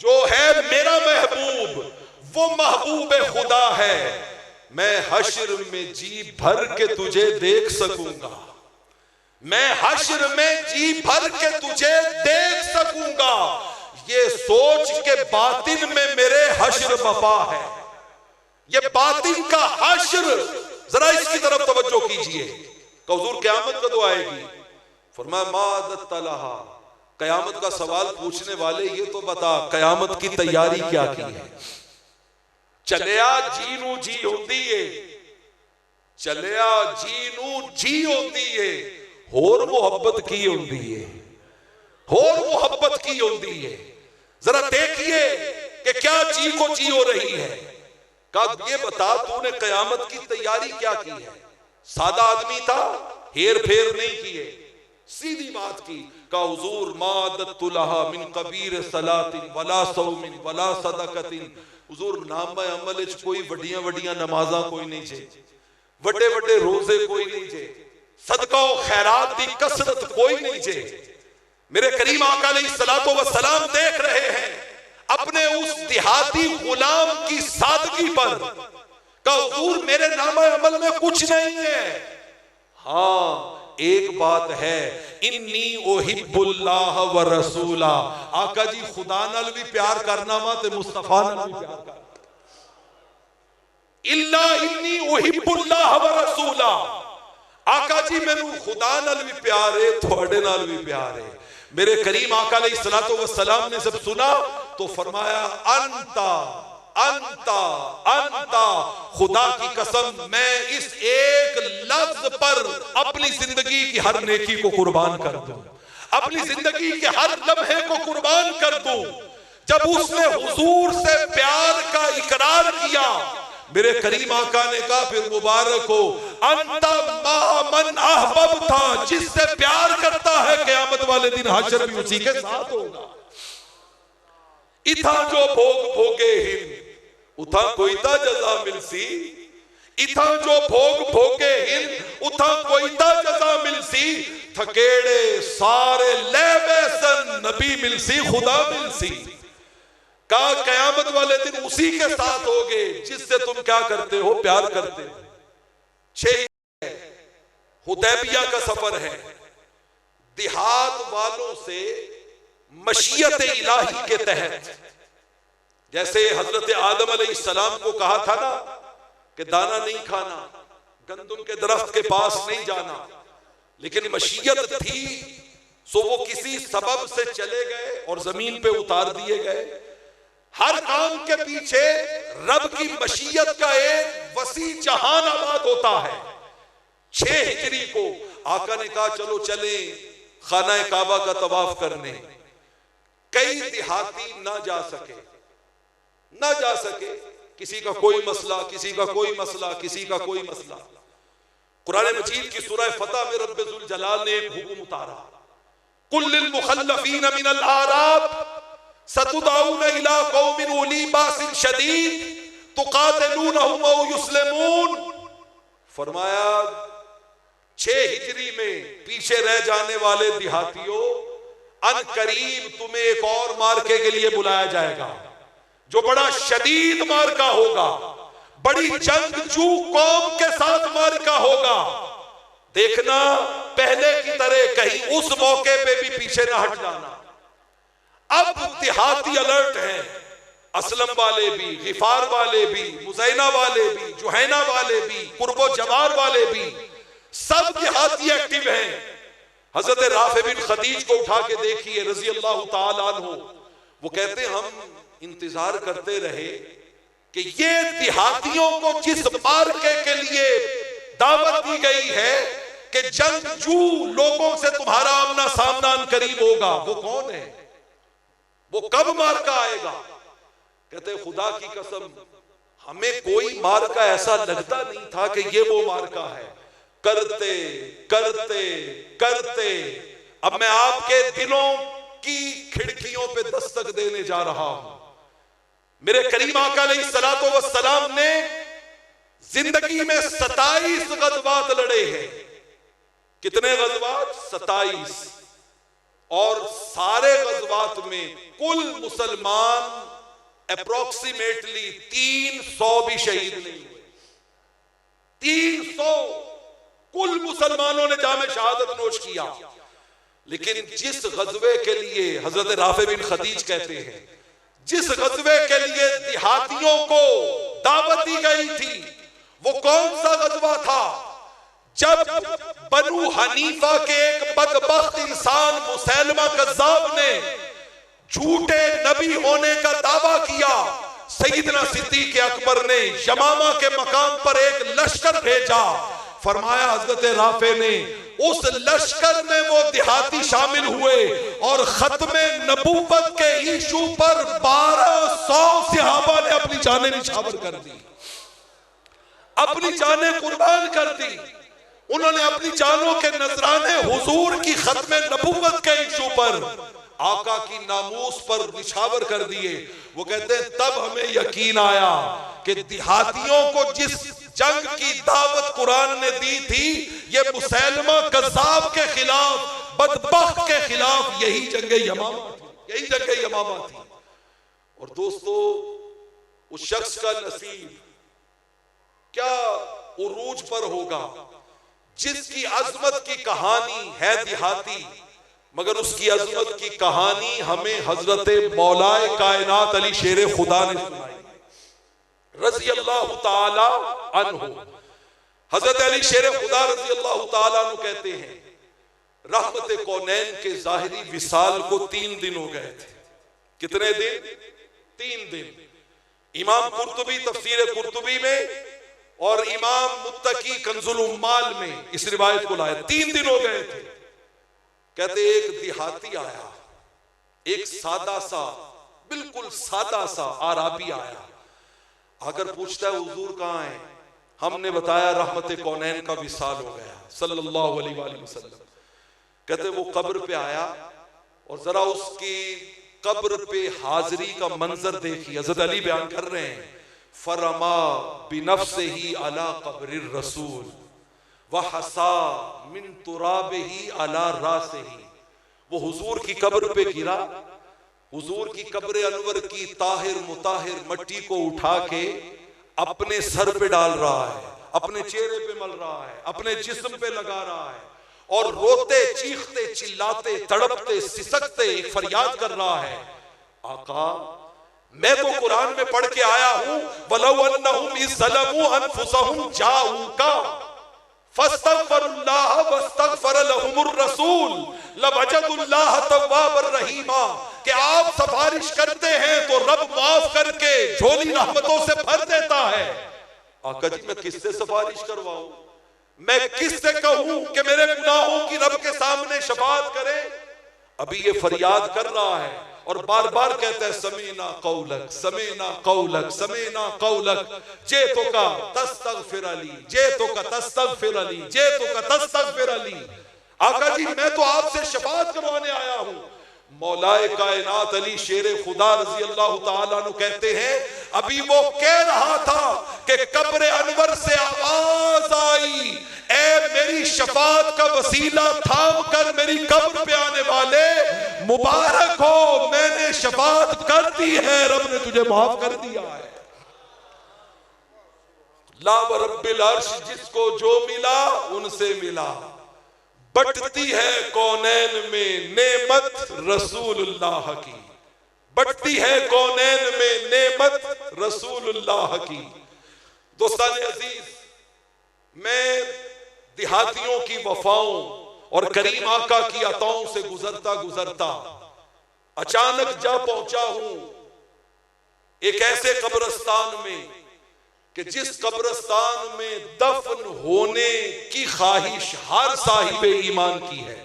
जो है मेरा महबूब वो महबूब खुदा है। मैं हश्र में जी भर के तुझे देख सकूंगा, मैं हश्र में जी भर के तुझे देख सकूंगा। ये सोच के बातिन में मेरे हश्र बपा है, ये बातिन का हश्र। जरा इसकी तरफ तवज्जो कीजिए। हुजूर क़यामत कब आएगी? फरमाया मादत तलहा, क़यामत का सवाल पूछने वाले ये तो बता क़यामत की तैयारी क्या की है। चलिया जी नू जी होंदी है, चलिया जी नू जी होंदी है, होर मोहब्बत की होंदी है, होर मोहब्बत की होंदी है। जरा देखिए कि क्या जी को जी हो रही है। कहा ये बता तूने क़यामत की तैयारी क्या की है? सादा आदमी था, हेर फेर नहीं किए, सीधी बात की। का हुजूर मादतुलहा मिन कबीर सलातिन वला सौमिन वला सदकतिन। हुजूर नामा अमल च कोई वड्डियां वड्डियां नमाज़ां कोई नहीं छे, वड्डे वड्डे रोजे कोई नहीं छे, सदका और खैरात की कसरत कोई नहीं छे। मेरे करीम आका अलैहिस्सलातो वस्सलाम देख रहे हैं अपने उस देहाती गुलाम की सादगी पर। का हुजूर मेरे नामा अमल में कुछ नहीं है। हाँ एक बात है, इन्नी उहिब्बुल्लाह व रसूला। आका जी खुदा नाल भी प्यार करना वा ते मुस्तफा नाल भी प्यार करना। इल्ला इन्नी उहिब्बुल्लाह व रसूला। आका जी मैनू खुदा नाल भी प्यार है, थोड़े नाल भी प्यार है। मेरे करीम आका अलैहिस्सलातो वस्सलाम ने जब सुना तो फरमाया अंता अंता अंता। खुदा की कसम मैं इस एक लफ्ज पर अपनी जिंदगी की हर नेकी को कुर्बान कर दूं, अपनी जिंदगी के हर लम्हे को कुर्बान कर दूं। जब उसने हुजूर से प्यार का इकरार किया मेरे करीम आका ने कहा फिर मुबारक हो, अंता मन अहबब था, जिससे प्यार करता है क़यामत वाले दिन हशर भी उसी के साथ होगा। इथा जो भोग भोगे हिन उथा कोईता जजा मिलसी, इथा जो भोग भोगे हिन उथा कोईता जजा मिलसी, थकेड़े सारे लेवे सन नबी मिलसी खुदा मिलसी। कहा क़यामत वाले दिन उसी के साथ होगे जिससे तुम क्या करते हो, प्यार करते हो। 6 हुदैबिया का सफर है, देहात वालों से मशीयत इलाही के तहत, जैसे हजरत आदम अलैहिस्सलाम को कहा था ना कि दाना नहीं खाना, गंदम के दरख्त के पास नहीं जाना, लेकिन मशीयत थी सो वो किसी सबब से चले गए और जमीन पे उतार दिए गए। हर काम के पीछे रब की मशीयत का एक वसी जहान आबाद होता है। 6 हिजरी को आका ने कहा चलो चले खाना काबा का तवाफ करने। कई देहाती ना जा सके, किसी का कोई मसला, किसी का कोई मसला, किसी का कोई मसला। कुरान मजीद की सूरह फतह में रब्बे जुल जलाल ने एक हुक्म उतारा, कुल्लिल मुखल्लफीन मिनल आराब सतुदाऊन इला कौमिन उली बासिन शदीद तुकातिलूनहुम औ युस्लिमून। फरमाया 6 हिजरी में पीछे रह जाने वाले देहातियों, अन करीब तुम्हें एक और मार्के के लिए बुलाया जाएगा जो बड़ा शदीद मार्का होगा, बड़ी जंगजू कौम के साथ मार्का होगा। देखना पहले की तरह कहीं उस मौके पे भी पीछे न हट जाना। अब देहाती अलर्ट हैं, असलम वाले भी, गिफार वाले भी, मुज़ैना वाले भी, जुहैना वाले भी, कुर्बो जवार वाले भी, सब देहाती एक्टिव हैं। हजरत राफे बिन खदीज को उठा के देखिए रजी अल्लाह ताला अन्हु, वो कहते हम इंतजार करते रहे कि ये देहातियों को जिस मार्के के लिए दावत दी गई है कि जंगजू लोगों से तुम्हारा आमना सामना करीब होगा, वो कौन है, वो कब मार्का आएगा। कहते खुदा की कसम हमें कोई मार्का ऐसा लगता नहीं था कि ये वो मार्का है। करते करते करते अब मैं आपके दिलों की खिड़कियों पे दस्तक देने जा रहा हूं। मेरे करीम आका अलैहिस्सलातो वस्सलाम ने जिंदगी में 27 गज़वात लड़े हैं। कितने गज़वात? 27। और सारे गज़वात में कुल मुसलमान अप्रोक्सीमेटली 300 भी शहीद नहीं हुए। 300 कुल मुसलमानों ने जामे शहादत नोश किया। लेकिन जिस गज़वे के लिए हजरत राफे बिन खदीज कहते हैं, जिस गज़वे के लिए देहातियों को दावत दी गई थी, वो कौन सा गज़वा था? जब बनु हनीफा के एक बदबख्त इंसान मुसैलमा कज़्ज़ाब ने झूठे नबी होने का दावा किया, सैयदना सिद्दीक़ अकबर ने यमामा के मकाम पर एक लश्कर भेजा। फरमाया हजरत राफे ने उस लश्कर में वो देहाती शामिल हुए और खत्मे नबूवत के इशू पर 1200 सहाबा ने अपनी जानें निछावर कर दी, अपनी जानें कुर्बान कर दी। उन्होंने अपनी जानों के नजराने हुजूर की खत्मे नबूवत के इशू पर, आका की नामूस पर निछावर कर दिए। वो कहते हैं तब हमें यकीन आया कि देहातियों को जिस जंग की दावत कुरान ने दी थी, ये मुसैलमा कज़्ज़ाब के खिलाफ, बदबख्त के खिलाफ यही जंग यमामा थी, यही जंग यमामा थी। और दोस्तों उस शख्स का नसीब क्या उरूज पर होगा जिसकी अजमत की कहानी है देहाती, मगर उसकी अजमत की कहानी हमें हजरत मौलाए कायनात अली शेर खुदा ने सुनाई रज़ी अल्लाह ताला अन्हु। हजरत अली शेर खुदा रज़ी अल्लाह ताला अन्हु कहते हैं रहमत कौनैन के ज़ाहिरी विसाल को 3 दिन हो गए थे। कितने दिन? 3 दिन। इमाम कुर्तुबी तफसीर कुर्तुबी में और इमाम मुत्तकी कंजुल उम्माल में इस रिवायत को लाए। 3 दिन हो गए थे। कहते एक देहाती आया, एक सादा सा, बिल्कुल सादा सा आराबी आया। आकर पूछता है हुजूर कहाँ है? हमने बताया रहमत कौनैन का विसाल हो गया सल्लल्लाहु अलैहि वसल्लम। कहते वो कब्र पे आया और जरा उसकी कब्र पे हाजिरी का मंजर देखिए। हज़रत अली बयान कर रहे हैं, फरमा बिनफ्सिही अला कब्रि रसूल व हसा मिन तुराबिही अला रासिही। वो हुजूर की कब्र पे गिरा, हुजूर की कब्र अनवर की ताहिर मुताहिर मट्टी को उठा के अपने सर पे डाल रहा है, अपने चेहरे पे मल रहा है, अपने जिस्म पे लगा रहा है और रोते चीखते चिल्लाते तड़पते सिसकते एक फरियाद कर रहा है, आका मैं तो कुरान में पढ़ के आया हूं, वलौ अन्नहुम इज़्ज़लमू अनफुसहुम जाऊका फस्तगफिरुल्लाह वस्तगफर लहुमुर रसूल लवजदुल्लाह तव्वाबर रहीमा। कि आप सिफारिश करते हैं तो रब माफ करके झोली रहमतों से भर देता है। आका जी मैं किससे सिफारिश करवाऊं, मैं किससे कहूं कि मेरे गुनाहों की रब के सामने शफाअत करे? अभी ये फरियाद कर रहा है और बार बार कहता है समीना कौलक समीना कौलक समीना कौलक जे तो का तस्तगफिर अली जे तो का तस्तगफिर अली जे तो का तस्तगफिर अली। आका जी मैं तो आपसे शफाअत करवाने आया हूं। मौलाए कायनात अली शेरे खुदा रजी अल्लाह ताला अन्हु कहते हैं, अभी वो कह रहा था कि कब्र अनवर से आवाज आई, ए मेरी शफाअत का वसीला थाम कर मेरी कब्र पे आने वाले मुबारक हो, मैंने शफाअत कर दी है, रब ने तुझे माफ कर दिया है। ला व रब्बिल अर्श जिसको जो मिला उनसे मिला, बटती है कौनैन में नेमत रसूलुल्लाह की, बटती है कौनैन में नेमत रसूलुल्लाह की। दोस्तान अजीज, मैं देहातियों की वफाओं और करीम आका की अताओं से गुजरता गुजरता अचानक जा पहुंचा हूं एक ऐसे कब्रिस्तान में कि जिस कब्रिस्तान में दफन होने की ख्वाहिश हर साहिब ईमान की है।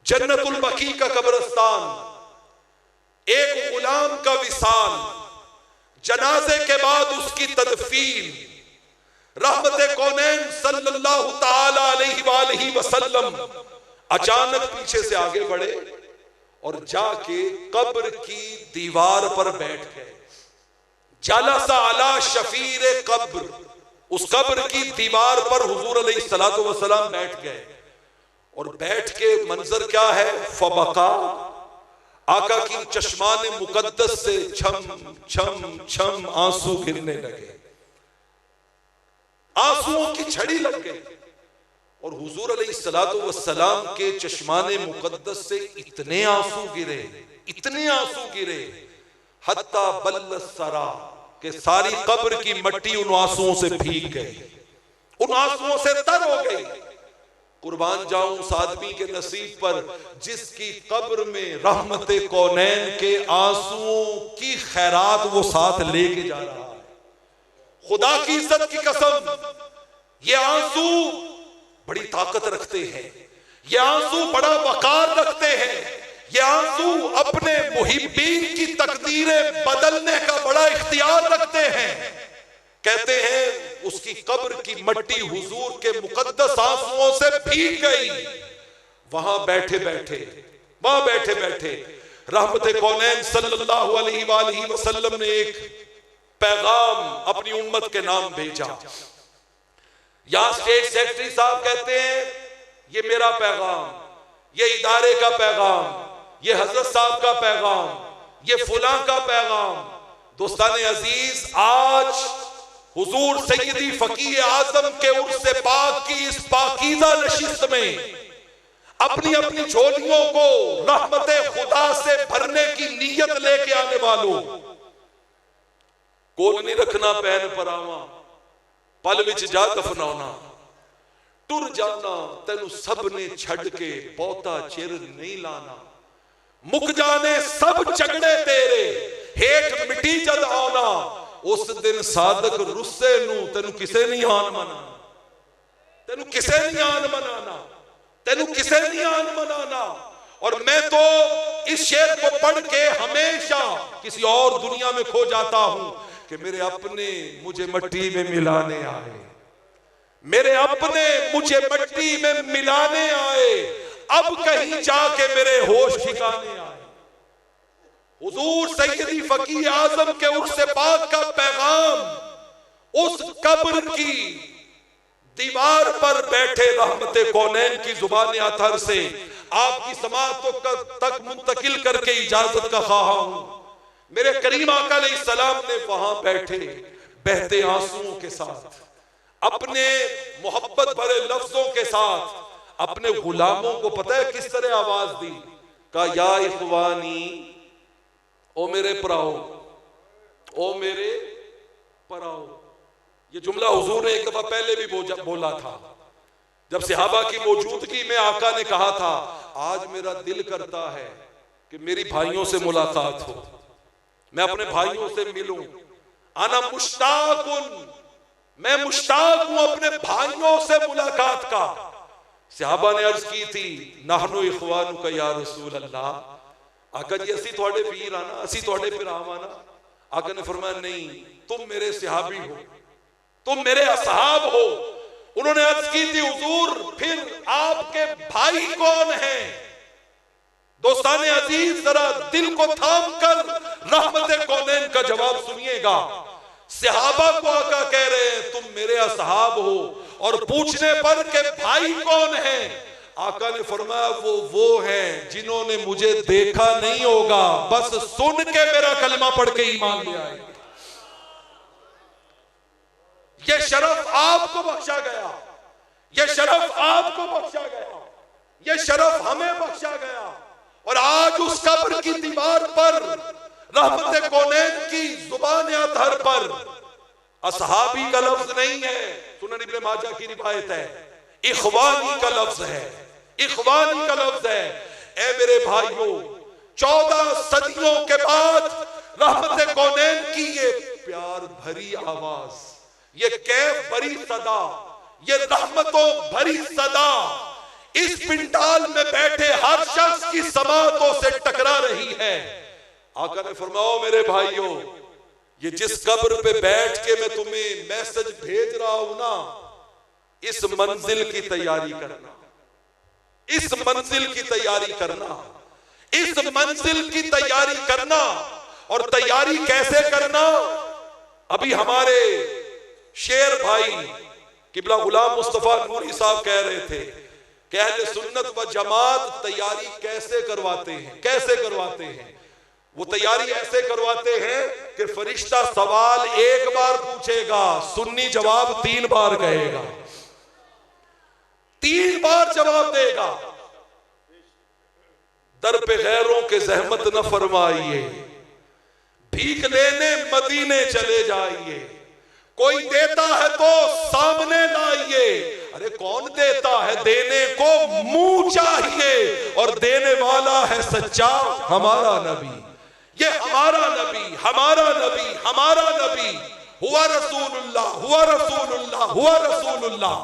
जन्नतुल बकी का कब्रिस्तान, एक गुलाम का विसाल, जनाजे के बाद उसकी तदफीन, रहमत कौनैन सल्लल्लाहु ताला अलैहि वसल्लम अचानक पीछे से आगे बढ़े और जाके कब्र की दीवार पर बैठ गए। जलसा अला शफीर कब्र, उस कब्र की दीवार पर हुजूर अलैहिस्सलातु वस्सलाम बैठ गए और बैठ के मंजर क्या है, फबका, आका की चश्मान मुकद्दस से छम छम छम आंसू गिरने लगे, आंसुओं की झड़ी लग गई और हुजूर अलैहिस्सलातु वस्सलाम के चश्माने मुकद्दस से इतने आंसू गिरे, इतने आंसू गिरे, हत्ता बल्ल सरा के सारी कब्र की मट्टी उन आंसुओं से भीग गई, उन आंसुओं से तर हो गई। कुर्बान जाऊं उस आदमी के नसीब पर जिसकी कब्र में रहमत कौनैन के आंसुओं की खैरात वो साथ लेके जा रहा है। खुदा की इज्जत की कसम, ये आंसू बड़ी ताकत रखते हैं, ये आंसू बड़ा वकार रखते हैं, ये आंसू अपने मुहिब्बीन की तकदीरें बदलने का बड़ा इख्तियार रखते हैं। कहते हैं उसकी कब्र की मट्टी हुजूर के मुकद्दस आंसुओं से भीग गई। वहां बैठे बैठे रहमत कौनैन सल्लल्लाहु अलैहि वसल्लम ने एक पैगाम अपनी उम्मत के नाम भेजा। यहां स्टेट सेक्रेटरी साहब कहते हैं ये मेरा पैगाम, ये इदारे का पैगाम, ये हजरत साहब का पैगाम, ये फुला का पैगाम। दोस्तान अजीज, आज हुजूर सैयदी फकीह आजम के उर्स पाक की इस पाकीज़ा नशिस्त में अपनी अपनी झोलियों को रहमत खुदा से भरने की नीयत लेके आने वालों, कोल नहीं रखना पैन परावा, पल विच जा दफनाना, टुर जाना तेनू सब ने छड़ के बहुता चिर नहीं लाना, मुक जाने सब झगड़े तेरे हेठ मिट्टी जद आना, उस दिन सादक रुस्से नू तेनू किसे नहीं आन मनाना, तेनू किसे नहीं आन मनाना, तेनू किसे नहीं आन मनाना। और मैं तो इस शेर को पढ़ के हमेशा किसी और दुनिया में खो जाता हूं कि मेरे अपने मुझे मट्टी में मिलाने आए, मेरे अपने मुझे मट्टी में मिलाने आए, अब कहीं जाके मेरे होश ठिकाने आए। हुजूर सैयदी फकीह आजम के उर्स पाक का पैगाम उस कब्र की दीवार पर बैठे रहमते कौनैन की जुबान अतहर से आपकी समाअत तक मुंतकिल करके इजाजत का ख्वाह हूं। मेरे करीम आका अलैहिस्सलाम ने वहां बैठे बहते आंसुओं के साथ अपने मोहब्बत भरे लफ्जों के साथ अपने गुलामों को पता है किस तरह आवाज दी? कहा या इखवानी, ओ मेरे पराओ, ओ मेरे पराओ। ये जुमला हुजूर ने एक दफा पहले भी बोला था जब सहाबा की मौजूदगी में आका ने कहा था आज मेरा दिल करता है कि मेरी भाइयों से मुलाकात हो, मैं अपने भाइयों से मिलूं। आना मुश्ताकुन, मैं मुश्ताक हूं अपने भाइयों से मुलाकात का। सहाबा ने अर्ज की थी नहनु इखवानुका या रसूल अल्लाह, आका जी असी थोड़े वीर आना, असी थोड़े भराव आना। आका ने फरमाया नहीं, तुम मेरे सहाबी हो, तुम मेरे असहाब हो। उन्होंने अर्ज की थी हुजूर फिर आपके भाई कौन हैं? दोस्ताने अजीज जरा दिल को थाम कर रहमते कौनैन का जवाब सुनिएगा। सहाबा को आका कह रहे हैं तुम मेरे असहाब हो, और पूछने पर के भाई कौन है? आका ने फरमाया वो हैं जिन्होंने मुझे देखा नहीं होगा, बस सुन के मेरा कलमा पढ़ के ईमान ले आए। ये शरफ आपको बख्शा गया, ये शरफ आपको बख्शा गया, ये शरफ हमें बख्शा गया। और आज उस कब्र की दीवार पर रहमत कौनैन की जुबान अतहर पर असहाबी का लफ्ज नहीं है, सुनन इब्न माजा की रिवायत है, इखवानी का लफ्ज है, इखवानी का लफ्ज है। ए मेरे भाइयों, 14 सदियों के बाद रहमत कौनैन की ये प्यार भरी आवाज, ये कैफ भरी सदा, ये रहमतों भरी सदा इस पिंडाल में बैठे हर शख्स की समातों से टकरा रही है। आका ने फरमाओ मेरे भाइयों, ये जिस कब्र पे बैठ के मैं तुम्हें मैसेज भेज रहा हूं ना, इस मंजिल की तैयारी करना, इस मंजिल की तैयारी करना, इस मंजिल की तैयारी करना। और तैयारी कैसे करना? अभी हमारे शेर भाई किबला गुलाम मुस्तफा नूरी साहब कह रहे थे कि अहले सुन्नत व जमात तैयारी कैसे करवाते हैं, कैसे करवाते हैं? वो तैयारी ऐसे करवाते हैं कि फरिश्ता सवाल एक बार पूछेगा, सुन्नी जवाब 3 बार कहेगा, 3 बार जवाब देगा। दर पे गैरों के जहमत न फरमाइए, भीख लेने मदीने चले जाइए, कोई देता है तो सामने लाइए। अरे कौन देता है? देने को मुंह चाहिए, और देने वाला है सच्चा हमारा नबी। ये हमारा नबी, हमारा नबी, हमारा नबी हुआ रसूलुल्लाह, हुआ रसूलुल्लाह, हुआ रसूलुल्लाह।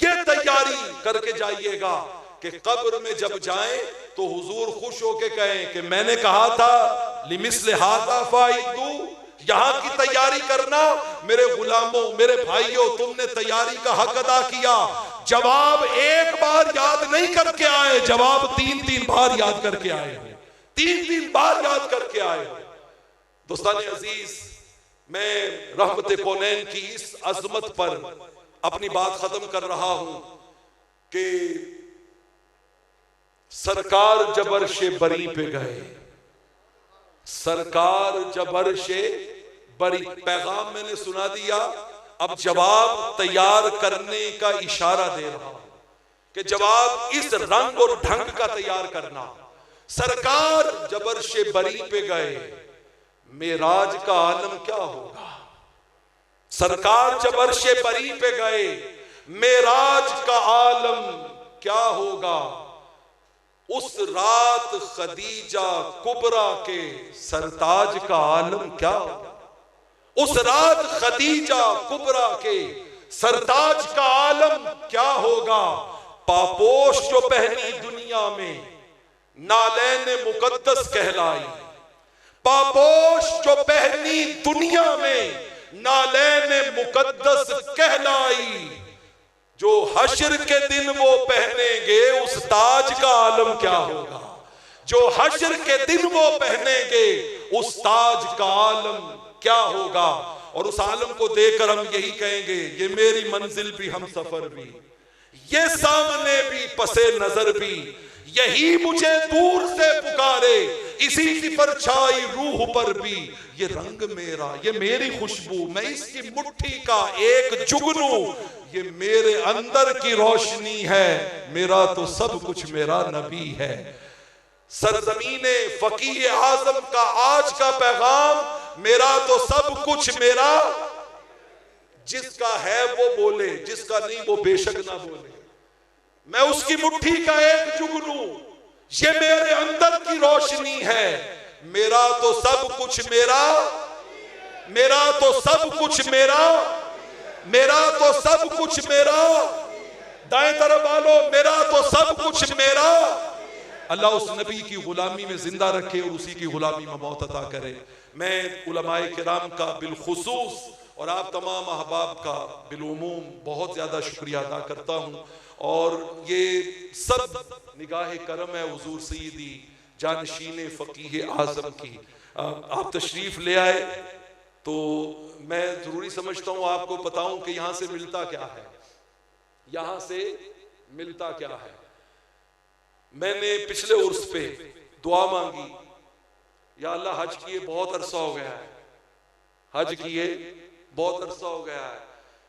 ये तैयारी करके जाइएगा कि कब्र में जब जाएं तो हुजूर खुश होके कहें कि मैंने कहा था लिमिस्ल हादा फाइदू, यहां की तैयारी करना। मेरे गुलामों, मेरे भाइयों, तुमने तैयारी का हक अदा किया। जवाब एक बार याद नहीं करके आए, जवाब 3-3 बार याद करके आए, 3-3 बार याद करके आए। दोस्तान अजीज, मैं रहमत कौनैन की इस अजमत पर अपनी बात खत्म कर रहा हूं कि सरकार जब अर्शे बरी पे गए, सरकार जब अर्शे बरी, पैगाम मैंने सुना दिया, अब जवाब तैयार करने का इशारा दे रहा हूं कि जवाब इस रंग और ढंग का तैयार करना। सरकार जब अर्शे बरी पे गए, मेराज का आलम क्या होगा? सरकार जब अर्शे बरी पे गए, मेराज का आलम क्या होगा? उस रात खदीजा कुबरा के सरताज का आलम क्या होगा? उस रात खदीजा कुबरा के सरताज का आलम क्या होगा? पापोश जो पहनी दुनिया में नालैन मुकद्दस कहलाई, पापोश जो पहनी दुनिया में नालैने मुकद्दस कहलाई, जो हश्र के दिन वो पहनेंगे उस ताज का आलम क्या होगा। जो हश्र के दिन वो पहनेंगे उस ताज का आलम क्या होगा। और उस आलम को देखकर हम यही कहेंगे, ये मेरी मंजिल भी हम सफर भी, ये सामने भी पसे नजर भी, यही मुझे दूर से पुकारे, इसी की परछाई रूह पर भी। ये रंग मेरा, ये मेरी खुशबू, मैं इसकी मुट्ठी का एक जुगनू, ये मेरे अंदर की रोशनी है, मेरा तो सब कुछ मेरा नबी है। सरजमीने फकीह आजम का आज का पैगाम, मेरा तो सब कुछ मेरा, जिसका है वो बोले, जिसका नहीं वो बेशक ना बोले। मैं उसकी मुट्ठी का एक जुगनू, ये मेरे अंदर की रोशनी है, मेरा तो सब कुछ मेरा, मेरा तो सब कुछ मेरा, मेरा तो सब कुछ मेरा। दाएं तरफ वालों, मेरा तो सब कुछ मेरा। अल्लाह उस नबी की गुलामी में जिंदा रखे और उसी की गुलामी में मौत अता करे। मैं उलमाए किराम का बिलखुसूस और आप तमाम अहबाब का बिलुमूम बहुत ज़्यादा शुक्रिया अदा करता हूँ। और ये सब निगाह करम है हुजूर सईदी जानशीन फ़कीह आज़म की। आप तशरीफ़ ले आए तो मैं ज़रूरी समझता हूँ आपको बताऊँ कि यहाँ से मिलता क्या है, यहाँ से मिलता क्या है। मैंने पिछले उर्स पे दुआ मांगी, या अल्लाह हज किए बहुत अरसा हो गया है, हज किए बहुत अरसा हो गया है,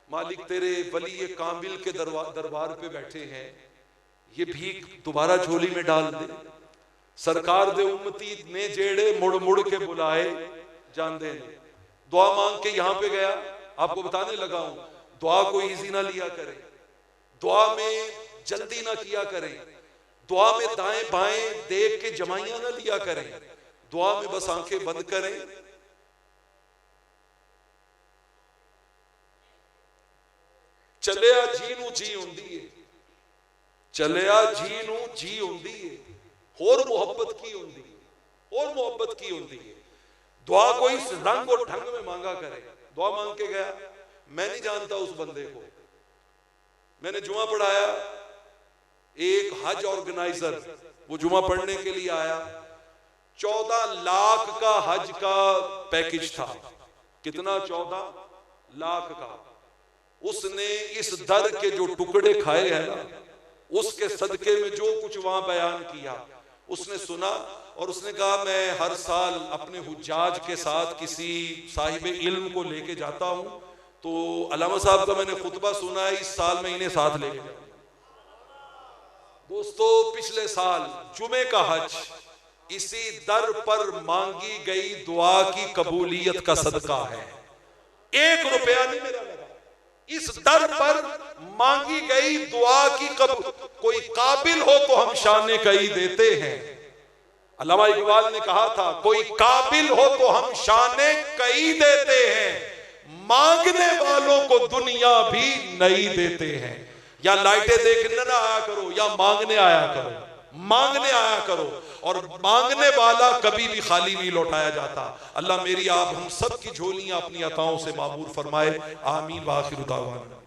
मालिक तेरे वली कामिल के दरबार पे बैठे हैं, ये भीख दोबारा झोली में डाल दे। सरकार दे उम्मती ने जेड़े मुड़ मुड़ के बुलाए जानदे ने। दुआ मांग के यहाँ पे गया, आपको बताने लगा हूं, दुआ को इजी ना लिया करें, दुआ में जल्दी ना किया करें, दुआ में दाएं बाएं देख के जमाइयां ना लिया करें, दुआ में बस आंखें बंद करें। चलिया जी नू जी हुंदी है, चलिया जी नू जी हुंदी है, और मोहब्बत की हुंदी है, और मोहब्बत की हुंदी है। दुआ को इस रंग और ढंग में मांगा करें। दुआ मांग के गया, मैं नहीं जानता उस बंदे को, मैंने जुमा पढ़ाया, एक हज ऑर्गेनाइजर वो जुमा पढ़ने के लिए आया, 14 लाख का हज का पैकेज था। कितना? 14 लाख का। उसने इस दर के जो टुकड़े खाए हैं ना, उसके सदके में जो कुछ वहां बयान किया, उसने सुना और उसने कहा मैं हर साल अपने हुज्जाज के साथ किसी साहिब इल्म को लेके जाता हूं, तो अल्लामा साहब का मैंने खुतबा सुना है, इस साल में इन्हें साथ लेके जाऊंगा। दोस्तों, पिछले साल जुमे का हज इसी दर पर मांगी गई दुआ की कबूलियत का सदका है। 1 रुपया नहीं मेरा लगा, इस दर पर मांगी गई दुआ की कोई काबिल हो तो हम शाने कई देते हैं। अल्लामा इकबाल ने कहा था, कोई काबिल हो तो हम शाने कई देते हैं, मांगने वालों को दुनिया भी नहीं देते हैं। या लाइटें देखने ना आया करो, या मांगने आया करो, मांगने आया करो, और मांगने वाला कभी भी खाली नहीं लौटाया जाता। अल्लाह मेरी आप हम सब की झोलियां अपनी अताओं से मामूर फरमाए। आमीन व आखिर दावाना।